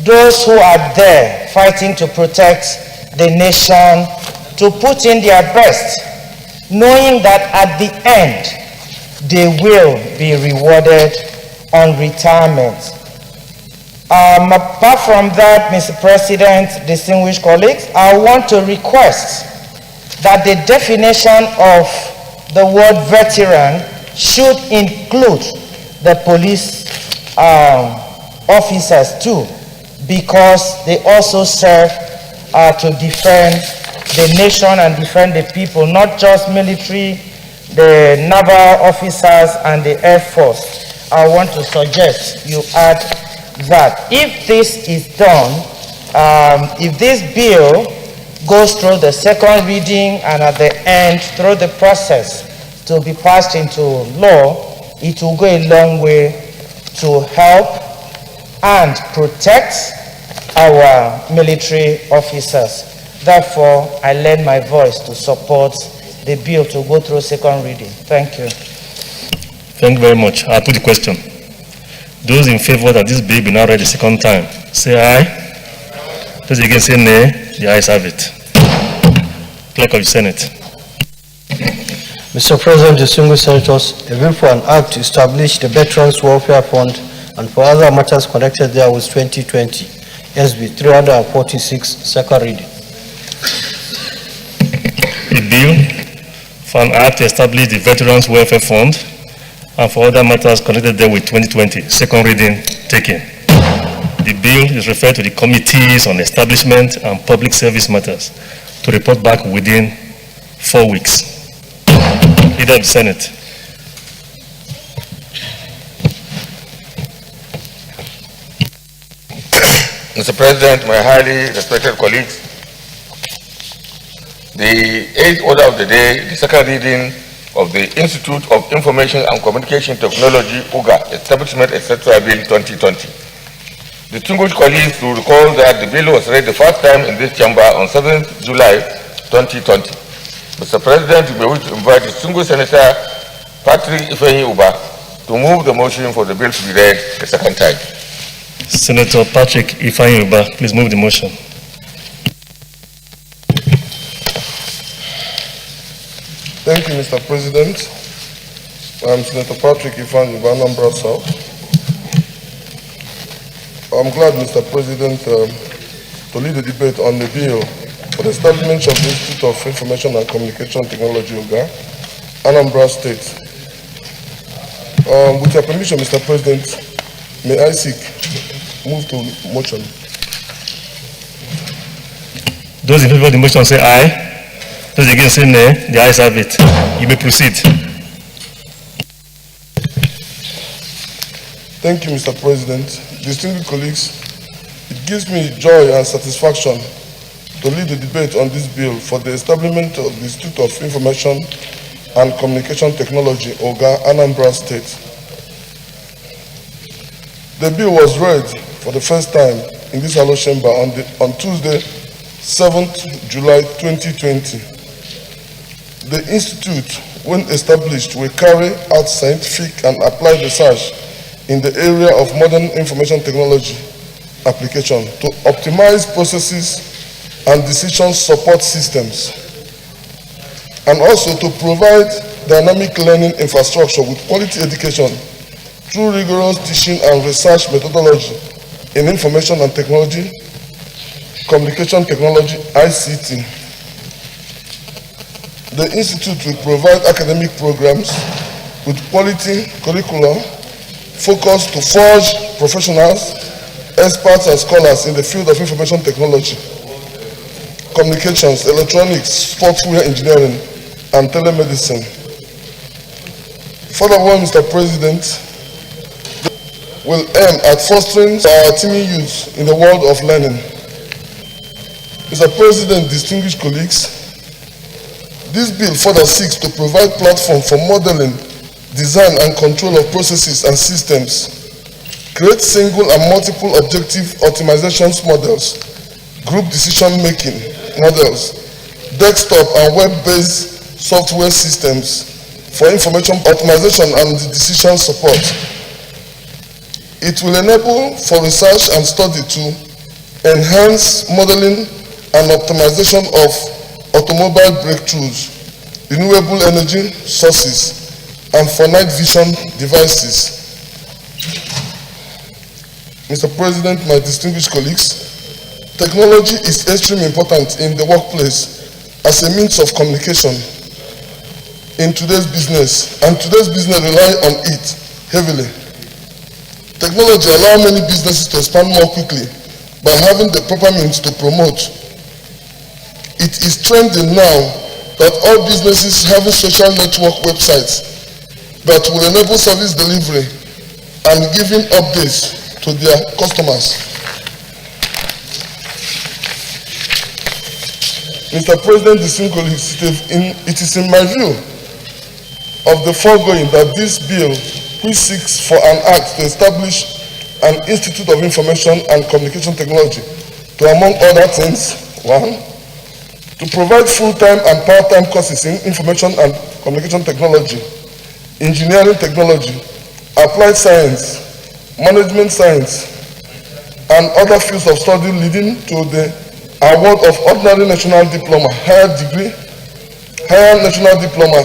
S16: those who are there fighting to protect the nation to put in their best, knowing that at the end they will be rewarded on retirement. Apart from that, Mr. President, distinguished colleagues, I want to request that the definition of the word veteran should include the police officers too, because they also serve to defend the nation and defend the people, not just military, the naval officers and the Air Force. I want to suggest you add that. If this is done, if this bill goes through the second reading and at the end through the process to be passed into law, it will go a long way to help and protect our military officers. Therefore, I lend my voice to support the bill to go through second reading. Thank you.
S9: Thank you very much. I'll put the question. Those in favor that this bill be now read the second time, say aye. Those against say nay. The ayes have it. Clerk of the Senate.
S5: Mr. President, distinguished senators, a bill for an act to establish the Veterans Welfare Fund and for other matters connected there with 2020, SB 346, second reading.
S9: A bill for an act to establish the Veterans Welfare Fund and for other matters connected there with 2020, second reading taken. The bill is referred to the Committees on Establishment and Public Service Matters to report back within 4 weeks. Leader of the Senate.
S3: Mr. President, my highly respected colleagues, the eighth order of the day, the second reading of the Institute of Information and Communication Technology, UGA, Establishment, etc. Bill 2020. Distinguished colleagues will recall that the bill was read the first time in this chamber on 7th July 2020. Mr. President, we wish to invite distinguished Senator Patrick Ifeanyi Uba to move the motion for the bill to be read the second time.
S9: Senator Patrick Ifeanyi Uba, please move the motion.
S17: Thank you, Mr. President. I'm Senator Patrick Ifeanyi Uba, Anambra South. I'm glad, Mr. President, to lead the debate on the bill for the establishment of the Institute of Information and Communication Technology, Oga, Anambra State. With your permission, Mr. President, may I seek move to motion.
S9: Those in favor of the motion say aye. Those against say nay. The ayes have it. You may proceed.
S17: Thank you, Mr. President. Distinguished colleagues, it gives me joy and satisfaction to lead the debate on this bill for the establishment of the Institute of Information and Communication Technology, Oga, Anambra State. The bill was read for the first time in this Hallowed Chamber on Tuesday, 7th July 2020. The Institute, when established, will carry out scientific and applied research in the area of modern information technology application to optimize processes and decision support systems, and also to provide dynamic learning infrastructure with quality education through rigorous teaching and research methodology in information and technology, communication technology, ICT. The Institute will provide academic programs with quality curricula focused to forge professionals, experts and scholars in the field of information technology, communications, electronics, software engineering, and telemedicine. Furthermore, Mr. President, will aim at fostering our teaming youth in the world of learning. Mr. President, distinguished colleagues, this bill further seeks to provide platform for modeling, design and control of processes and systems, create single and multiple objective optimization models, group decision-making models, desktop and web-based software systems for information optimization and decision support. It will enable for research and study to enhance modeling and optimization of automobile breakthroughs, renewable energy sources, and for night vision devices. Mr. President, my distinguished colleagues, technology is extremely important in the workplace as a means of communication in today's business, and today's business rely on it heavily. Technology allows many businesses to expand more quickly by having the proper means to promote. It is trending now that all businesses having social network websites that will enable service delivery and giving updates to their customers. Mr. President, distinguished colleagues, it is in my view of the foregoing that this bill, which seeks for an act to establish an Institute of Information and Communication Technology to, among other things, one, to provide full-time and part-time courses in information and communication technology, engineering technology, applied science, management science, and other fields of study leading to the award of ordinary national diploma, higher degree, higher national diploma,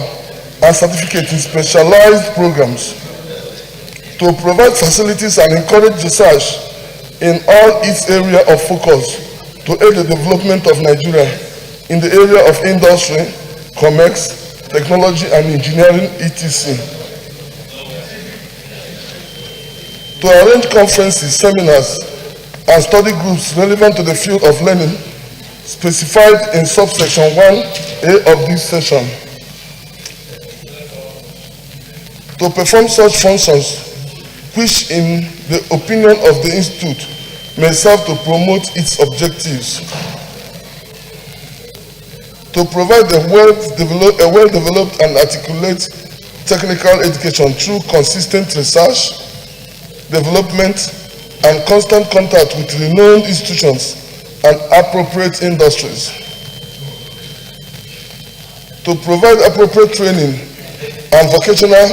S17: and certificate in specialized programs, to provide facilities and encourage research in all its area of focus to aid the development of Nigeria in the area of industry, commerce, technology and engineering, etc. To arrange conferences, seminars, and study groups relevant to the field of learning specified in subsection 1A of this session. To perform such functions which, in the opinion of the Institute, may serve to promote its objectives. To provide a well-developed and articulate technical education through consistent research, development, and constant contact with renowned institutions and appropriate industries. To provide appropriate training and vocational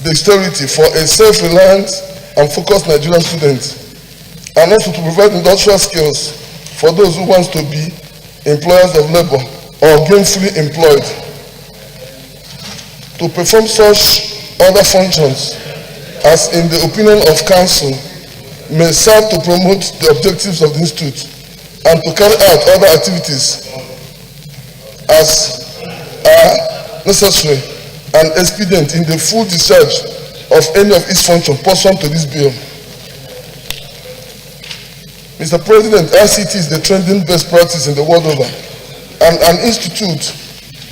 S17: dexterity for a self-reliant and focused Nigerian student, and also to provide industrial skills for those who want to be employers of labor or gainfully employed. To perform such other functions as, in the opinion of Council, may serve to promote the objectives of the Institute and to carry out other activities as are necessary and expedient in the full discharge of any of its functions pursuant to this bill. Mr. President, ICT is the trending best practice in the world over, and an institute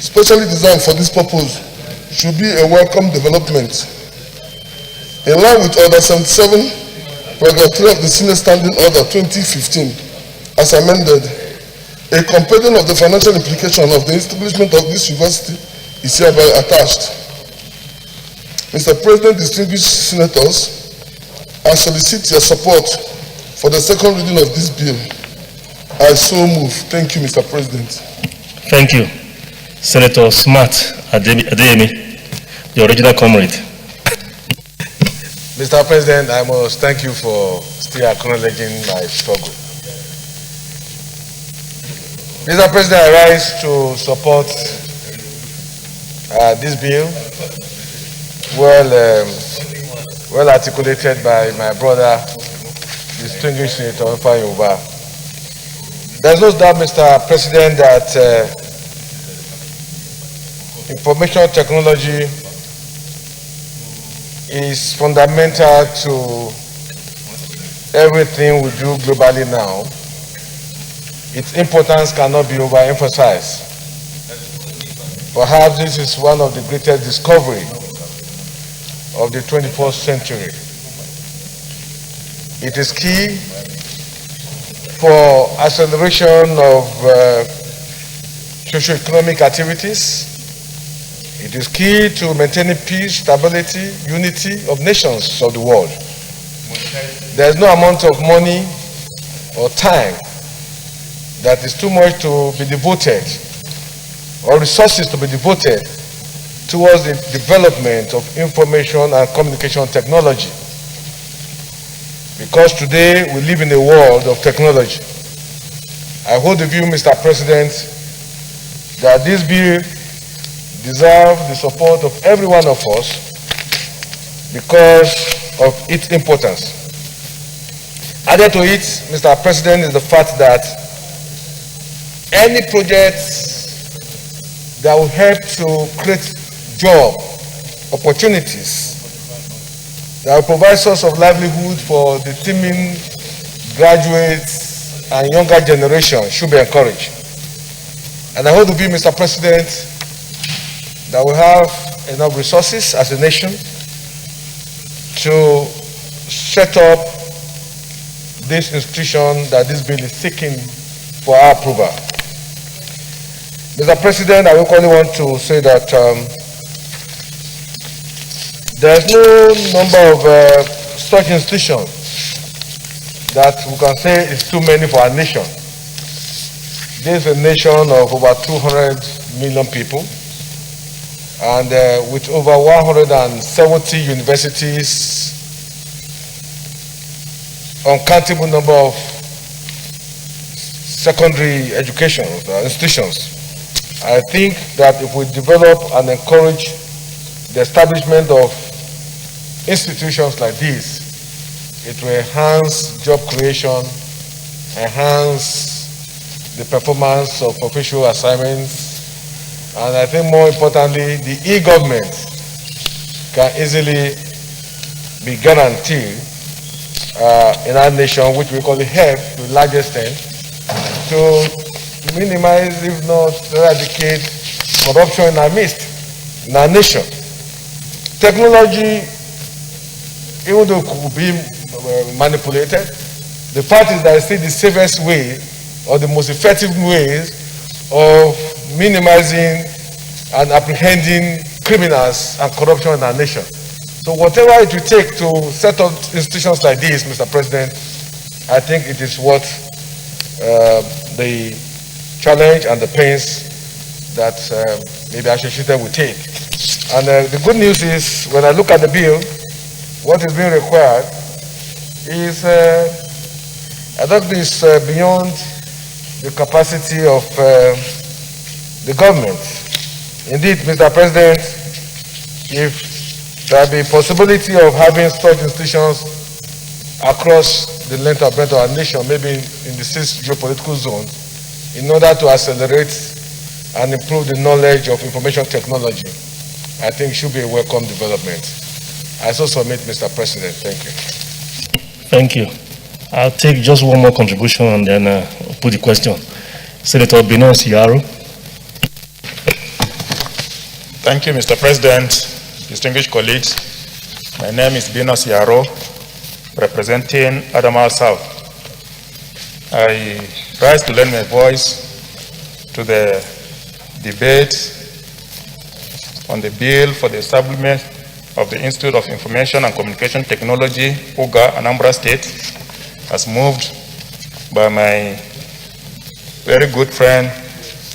S17: specially designed for this purpose should be a welcome development. In line with Order 77, Paragraph 3 of the Senate Standing Order 2015, as amended, a compendium of the financial implication of the establishment of this university is hereby attached. Mr. President, distinguished senators, I solicit your support for the second reading of this bill. I so move. Thank you, Mr. President.
S9: Thank you, Senator Smart Adeyemi, the original comrade.
S18: Mr. President, I must thank you for still acknowledging my struggle. Mr. President, I rise to support this bill, well articulated by my brother, distinguished Senator Ifeanyi. There's no doubt, Mr. President, that information technology is fundamental to everything we do globally now. Its importance cannot be overemphasized. Perhaps this is one of the greatest discoveries of the 21st century. It is key for acceleration of socio-economic activities. It is key to maintaining peace, stability, unity of nations of the world. There is no amount of money or time that is too much to be devoted, or resources to be devoted towards the development of information and communication technology. Because today we live in a world of technology. I hold the view, Mr. President, that this bill deserves the support of every one of us because of its importance. Added to it, Mr. President, is the fact that any projects that will help to create job opportunities, that will provide source of livelihood for the teeming graduates and younger generation should be encouraged. And I hold the view, Mr. President, that we have enough resources as a nation to set up this institution that this bill is seeking for our approval. Mr. President, I only want to say that there's no number of such institutions that we can say is too many for our nation. This is a nation of over 200 million people, and with over 170 universities, uncountable number of secondary education institutions. I think that if we develop and encourage the establishment of institutions like this, it will enhance job creation, enhance the performance of official assignments, and I think more importantly, the e-government can easily be guaranteed in our nation, which we call it help to a large extent, to minimize, if not eradicate, corruption in our midst, in our nation. Technology, even though it could be manipulated, the fact is that it's still the safest way or the most effective ways of minimizing and apprehending criminals and corruption in our nation. So whatever it will take to set up institutions like this, Mr. President, I think it is worth the challenge and the pains that maybe associated will take. And the good news is, when I look at the bill, what is being required is, I think this beyond the capacity of the government. Indeed, Mr. President, if there be possibility of having such institutions across the length and breadth of our nation, maybe in the 6 geopolitical zones, in order to accelerate and improve the knowledge of information technology, I think should be a welcome development. I so submit, Mr. President. Thank you.
S9: Thank you. I'll take just one more contribution and then put the question. Senator Binos Yaro.
S8: Thank you, Mr. President, distinguished colleagues. My name is Binos Yaro, representing Adamawa South. I rise to lend my voice to the debate on the bill for the establishment of the Institute of Information and Communication Technology, UGA, Anambra State, as moved by my very good friend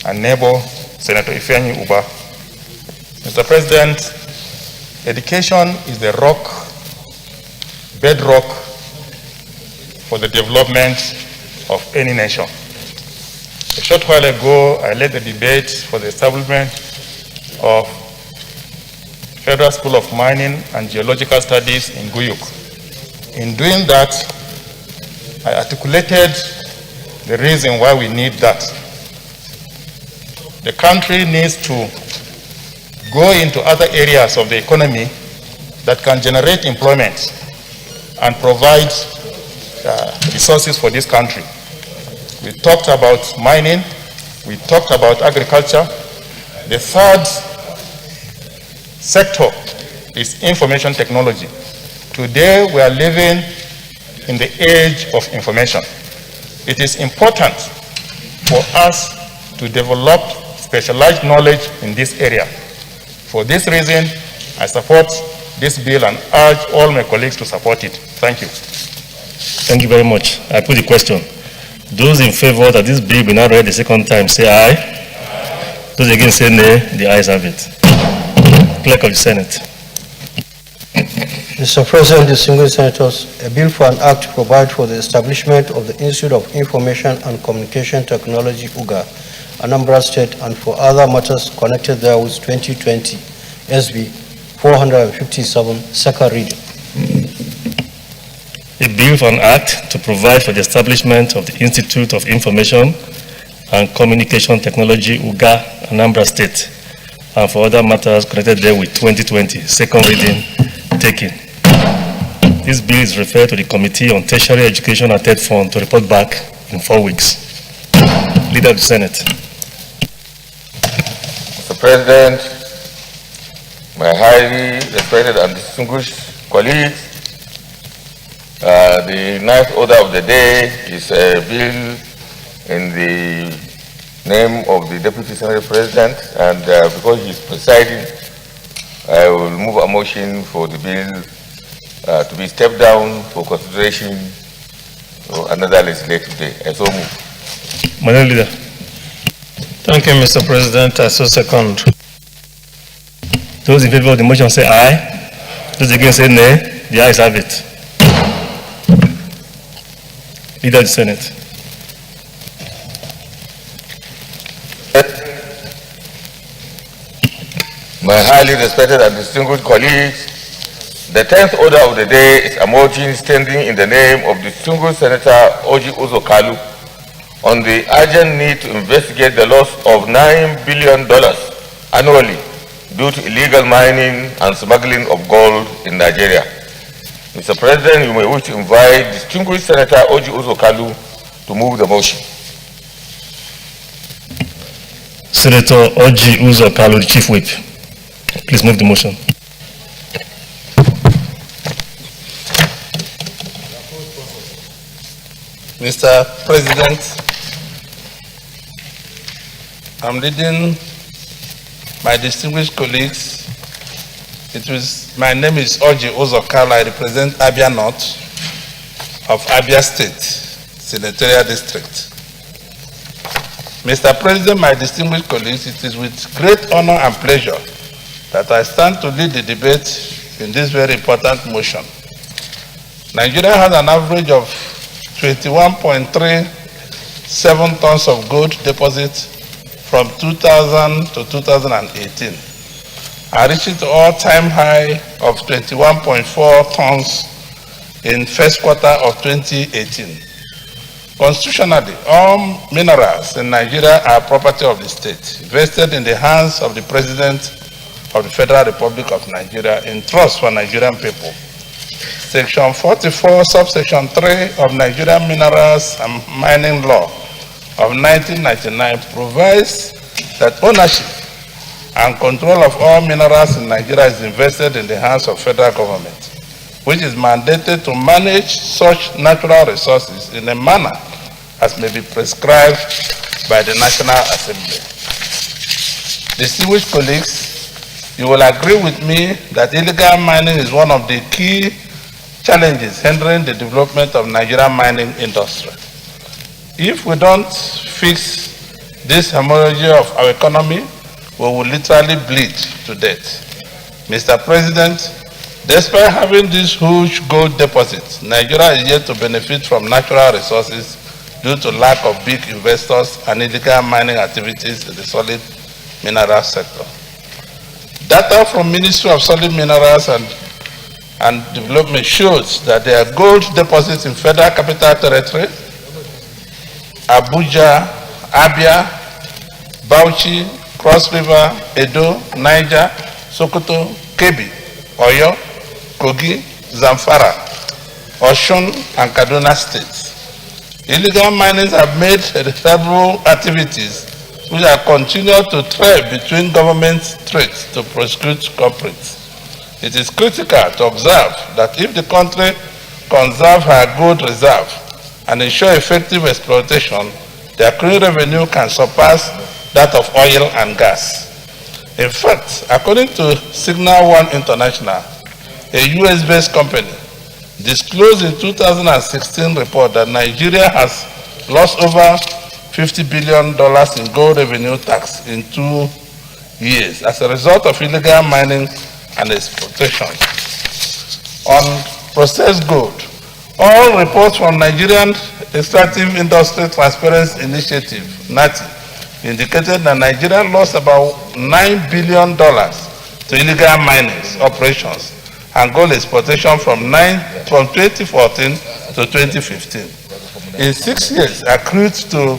S8: and neighbor, Senator Ifeanyi Uba. Mr. President, education is the bedrock for the development of any nation. A short while ago, I led the debate for the establishment of Federal School of Mining and Geological Studies in Guyuk. In doing that, I articulated the reason why we need that. The country needs to go into other areas of the economy that can generate employment and provide resources for this country. We talked about mining, we talked about agriculture. The third sector is information technology. Today we are living in the age of information. It is important for us to develop specialized knowledge in this area. For this reason, I support this bill and urge all my colleagues to support it. Thank you.
S9: Thank you very much. I put the question. Those in favor that this bill be not read the second time, say aye. Those against say nay, the ayes have it. Clerk of the Senate.
S5: Mr. President, distinguished senators, a bill for an act to provide for the establishment of the Institute of Information and Communication Technology, UGA, Anambra State, and for other matters connected therewith 2020, SB 457, second reading.
S9: A bill for an act to provide for the establishment of the Institute of Information and Communication Technology, UGA, Anambra State, and for other matters connected therewith 2020, second reading taken. This bill is referred to the Committee on Tertiary Education and TED Fund to report back in 4 weeks. Leader of the Senate.
S3: Mr. President, my highly respected and distinguished colleagues, the ninth order of the day is a bill in the name of the Deputy Senate President, and because he is presiding, I will move a motion for the bill to be stepped down for consideration another legislative day. I so move.
S9: Madam Leader.
S4: Thank you, Mr. President. I so second.
S9: Those in favor of the motion say aye. Those against say nay. The ayes have it. Leader of the Senate.
S3: My highly respected and distinguished colleagues, the 10th order of the day is a motion standing in the name of distinguished Senator Oji Uzo Kalu on the urgent need to investigate the loss of $9 billion annually due to illegal mining and smuggling of gold in Nigeria. Mr. President, you may wish to invite distinguished Senator Oji Uzo Kalu to move the motion.
S9: Senator Oji Uzo Kalu, the Chief Whip. Please move the motion.
S7: Mr. President, I'm leading my distinguished colleagues. My name is Oji Uzokala. I represent Abia North of Abia State, Senatorial District. Mr. President, my distinguished colleagues, it is with great honor and pleasure that I stand to lead the debate in this very important motion. Nigeria has an average of 21.37 tons of gold deposits from 2000 to 2018, and reaching to all-time high of 21.4 tons
S19: in first quarter of 2018. Constitutionally, all minerals in Nigeria are property of the state, vested in the hands of the President of the Federal Republic of Nigeria in trust for Nigerian people. Section 44, subsection 3 of Nigerian Minerals and Mining Law of 1999 provides that ownership and control of all minerals in Nigeria is invested in the hands of federal government, which is mandated to manage such natural resources in a manner as may be prescribed by the National Assembly. Distinguished colleagues, you will agree with me that illegal mining is one of the key challenges hindering the development of Nigerian mining industry. If we don't fix this hemorrhage of our economy, we will literally bleed to death. Mr. President, despite having these huge gold deposits, Nigeria is yet to benefit from natural resources due to lack of big investors and illegal mining activities in the solid mineral sector. Data from Ministry of Solid Minerals and Development shows that there are gold deposits in Federal Capital Territory, Abuja, Abia, Bauchi, Cross River, Edo, Niger, Sokoto, Kebbi, Oyo, Kogi, Zamfara, Osun, and Kaduna states. Illegal minings have made several activities which are continued to thread between government threats to prosecute culprits. It is critical to observe that if the country conserves her gold reserve and ensure effective exploitation, the accruing revenue can surpass that of oil and gas. In fact, according to Signal One International, a US-based company, disclosed in 2016 report that Nigeria has lost over $50 billion in gold revenue tax in 2 years as a result of illegal mining and exploitation. On processed gold, all reports from Nigerian Extractive Industry Transparency Initiative, NATI, indicated that Nigeria lost about $9 billion to illegal mining operations and gold exploitation from 2014 to 2015. In 6 years, accrued to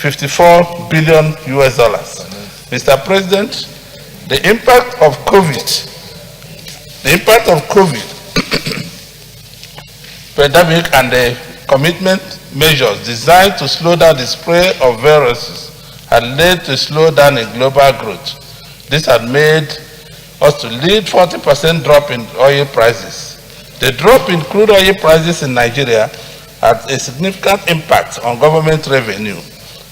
S19: $54 billion US. Mr. President, the impact of COVID pandemic and the commitment measures designed to slow down the spread of viruses had led to a slowdown in global growth. This had made us to lead 40% drop in oil prices. The drop in crude oil prices in Nigeria had a significant impact on government revenue,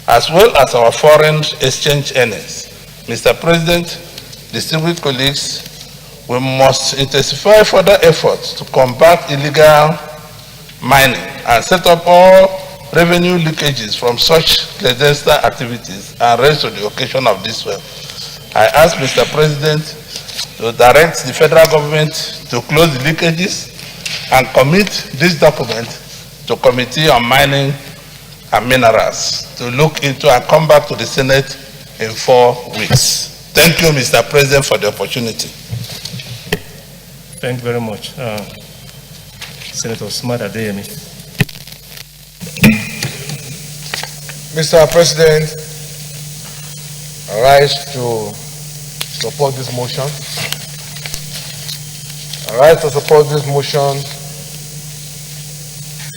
S19: as well as our foreign exchange earnings. Mr. President, distinguished colleagues, we must intensify further efforts to combat illegal mining and set up all revenue leakages from such clandestine activities and raise to the occasion of this well. I ask Mr. President to direct the federal government to close the leakages and commit this document to Committee on Mining and Minerals to look into and come back to the Senate in 4 weeks. Thank you, Mr. President, for the opportunity.
S9: Thank you very much. Senator Smart Adeyemi.
S18: Mr. President, I rise to support this motion. I rise to support this motion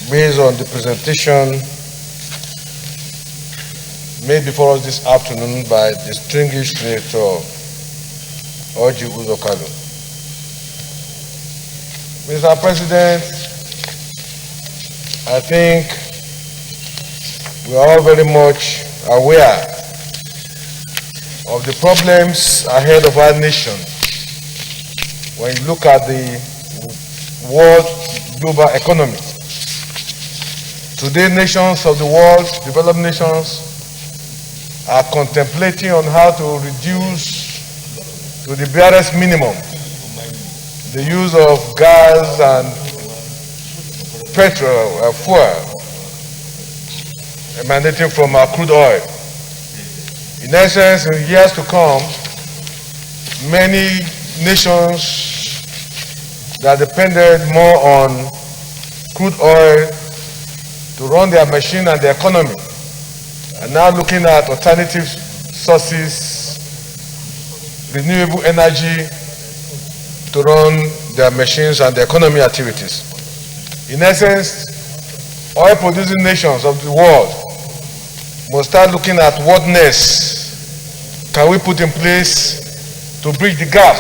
S18: based on the presentation made before us this afternoon by distinguished Senator Orji Uzokalo. Mr. President, I think we are all very much aware of the problems ahead of our nation when you look at the world global economy. Today, nations of the world, developed nations, are contemplating on how to reduce to the barest minimum the use of gas and petrol, fuel, emanating from our crude oil. In essence, in years to come, many nations that depended more on crude oil to run their machine and the economy, and now looking at alternative sources, renewable energy to run their machines and the economy activities. In essence, oil producing nations of the world must start looking at what next can we put in place to bridge the gap.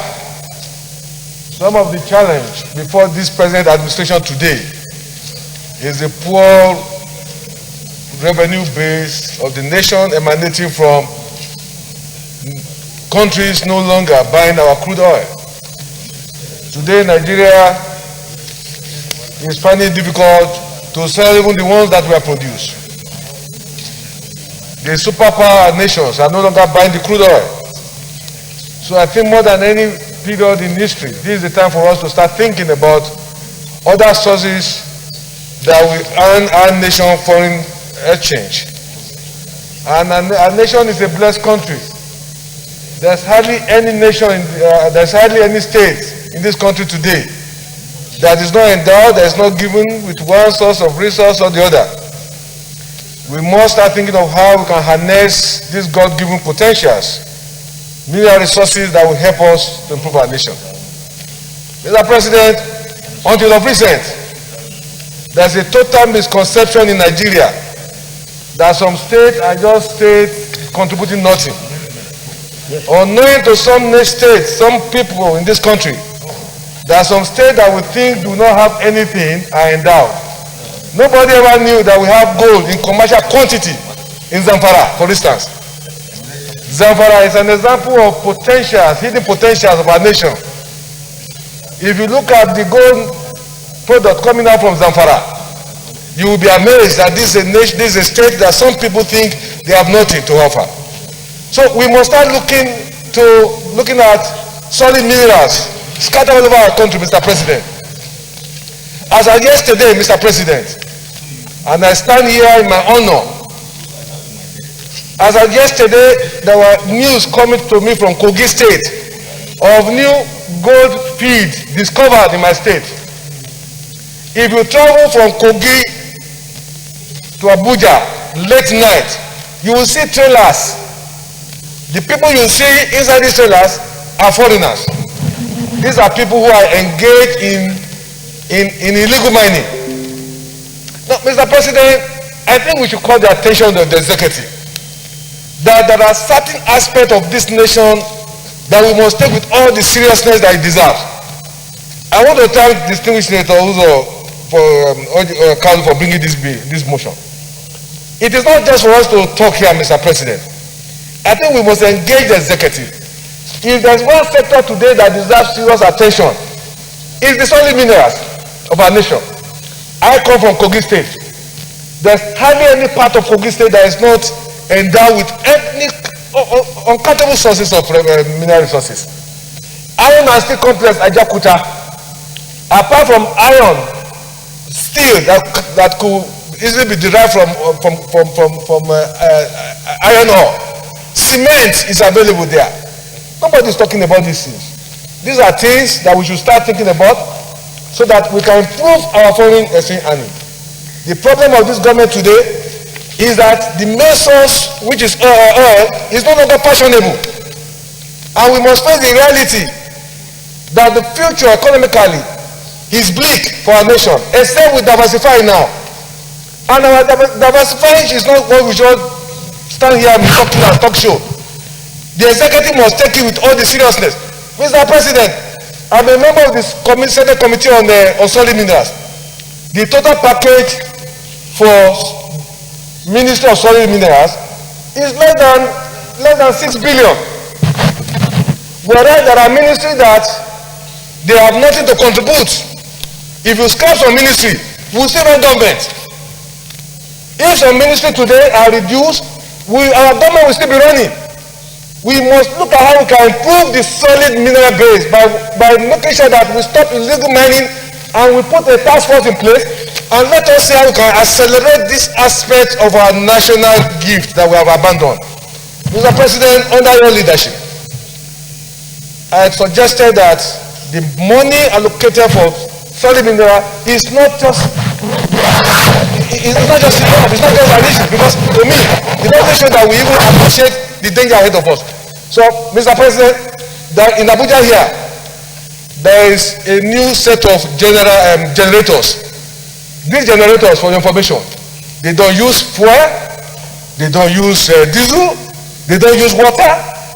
S18: Some of the challenge before this present administration today is the poor revenue base of the nation emanating from countries no longer buying our crude oil. Today, Nigeria is finding it difficult to sell even the ones that were produced. The superpower nations are no longer buying the crude oil. So I think more than any period in history, this is the time for us to start thinking about other sources that will earn our nation foreign exchange. And our nation is a blessed country. There's hardly any nation, there's hardly any state in this country today that is not endowed, that is not given with one source of resource or the other. We must start thinking of how we can harness these God-given potentials, mineral resources that will help us to improve our nation. Mr. President, until of recent, there's a total misconception in Nigeria that some states are just states contributing nothing. Unknowing to some states, some people in this country, there are some states that we think do not have anything are endowed. Nobody ever knew that we have gold in commercial quantity in Zamfara, for instance. Zamfara is an example of potentials, hidden potentials of our nation. If you look at the gold product coming out from Zamfara, you will be amazed that this is a state that some people think they have nothing to offer. So we must start looking at solid minerals scattered all over our country, Mr. President. As of yesterday, Mr. President, and I stand here in my honor, as of yesterday, there were news coming to me from Kogi State of new gold fields discovered in my state. If you travel from Kogi to Abuja late night, you will see trailers. The people you see inside these trailers are foreigners. These are people who are engaged in illegal mining. Now, Mr. President, I think we should call the attention of the executive that there are certain aspects of this nation that we must take with all the seriousness that it deserves. I want to thank distinguished Senator Uzo for bringing this motion. It is not just for us to talk here, Mr. President. I think we must engage the executive. If there's one sector today that deserves serious attention, it's the solid minerals of our nation. I come from Kogi State. There's hardly any part of Kogi State that is not endowed with ethnic, uncountable sources of mineral resources. Iron and steel complex Ajakuta, apart from iron, steel that could easily be derived from iron ore, cement is available there. Nobody is talking about these things. These are things that we should start thinking about so that we can improve our foreign exchange earning. The problem of this government today is that the main source, which is oil, is no longer fashionable. And we must face the reality that the future economically is bleak for our nation, except we diversify now. And our diversifying is not what we should stand here and talk show. The executive must take it with all the seriousness. Mr. President, I'm a member of this Senate Committee on solid minerals. The total package for Ministry of Solid Minerals is less than 6 billion. Whereas there are ministries that they have nothing to contribute. If you scrap some ministry, we will still run government. If some ministry today are reduced, our government will still be running. We must look at how we can improve the solid mineral base by making sure that we stop illegal mining and we put a task force in place, and let us see how we can accelerate this aspect of our national gift that we have abandoned. Mr. President, under your leadership, I suggested that the money allocated for solid mineral is not just it's not just enough, it's not just an issue, because to me, it doesn't show that we even appreciate the danger ahead of us. So, Mr. President, that in Abuja here, there is a new set of generators. These generators, for your information, they don't use fuel, they don't use diesel, they don't use water.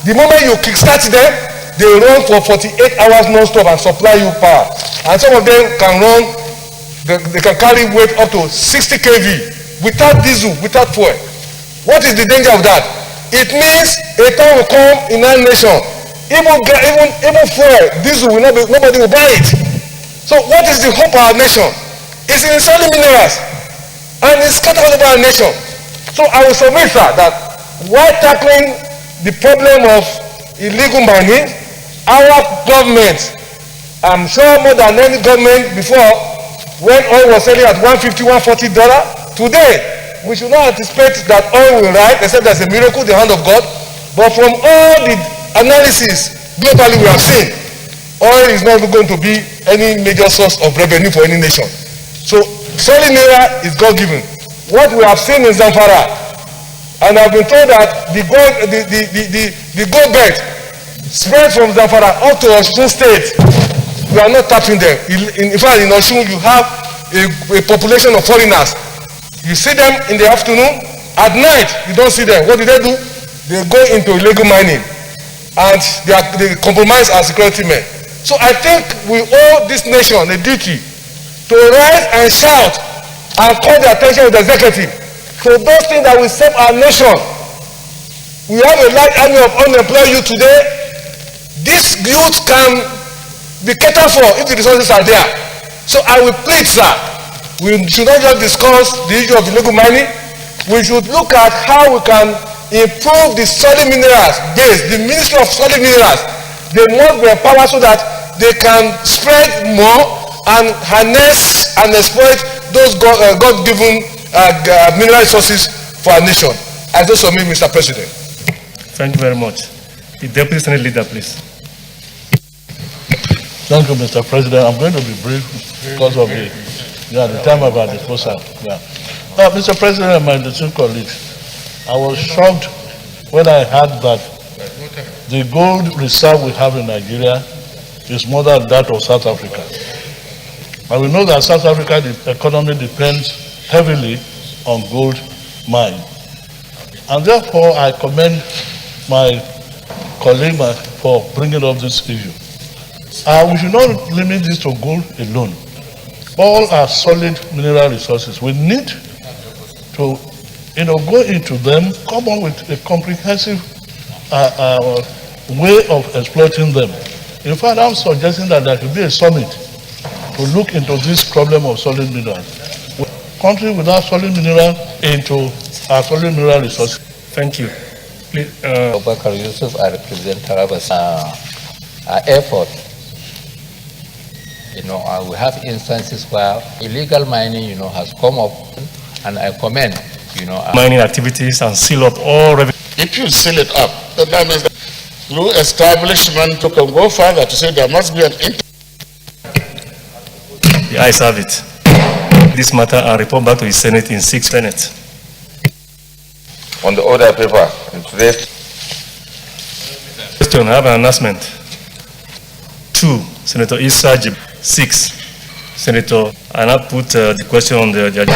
S18: The moment you kickstart them, they run for 48 hours non-stop and supply you power. And some of them can run, they can carry weight up to 60 kV without diesel, without fuel. What is the danger of that? It means a time will come in our nation, even fuel, diesel will not be, nobody will buy it. So what is the hope of our nation? It's in solid minerals, and it's scattered all over our nation. So I will submit, sir, that while tackling the problem of illegal mining, our government, I'm sure more than any government before, when oil was selling at $150, $140, today, we should not anticipate that oil will rise, except there's a miracle, the hand of God. But from all the analysis globally we have seen, oil is not going to be any major source of revenue for any nation. So solid mineral is God-given. What we have seen in Zamfara, and I've been told that the gold belt spread from Zamfara up to Osun State, we are not tapping them. In fact, in Osun, you have a population of foreigners. You see them in the afternoon, at night you don't see them. What do? They go into illegal mining, and they compromise our security men. So I think we owe this nation a duty to rise and shout and call the attention of the executive to those things that will save our nation. We have a large army of unemployed youth today. These youth can be catered for if the resources are there. So I will plead, sir, we should not just discuss the issue of illegal mining. We should look at how we can improve the solid minerals base, the Ministry of Solid Minerals. They must be empowered so that they can spread more and harness and exploit those God-given mineral resources for our nation. I just submit, Mr. President.
S9: Thank you very much. The Deputy Senate Leader, please.
S20: Thank you, Mr. President. I'm going to be brief because of the time of our disposal. Mr. President and my distinguished colleagues, I was shocked when I heard that the gold reserve we have in Nigeria is more than that of South Africa. And we know that South Africa, the economy depends heavily on gold mine. And therefore, I commend my colleague for bringing up this issue. We should not limit this to gold alone. All our solid mineral resources, we need to go into them, come up with a comprehensive way of exploiting them. In fact, I'm suggesting that there should be a summit to look into this problem of solid minerals. Country without solid mineral into our solid mineral resources.
S9: Thank you.
S21: Bakar Yusuf, I represent Tarabas. Our effort, we have instances where illegal mining, has come up, and I commend,
S9: mining activities and seal up all revenue.
S14: If you seal it up, then that means that through establishment, you can go further to say there must be an
S9: The ayes have it. This matter and report back to the Senate in 6 minutes.
S3: On the order paper, today's
S9: question, I have an announcement. 2, Senator Issa Jib. 6, Senator, and I put the question on the agenda.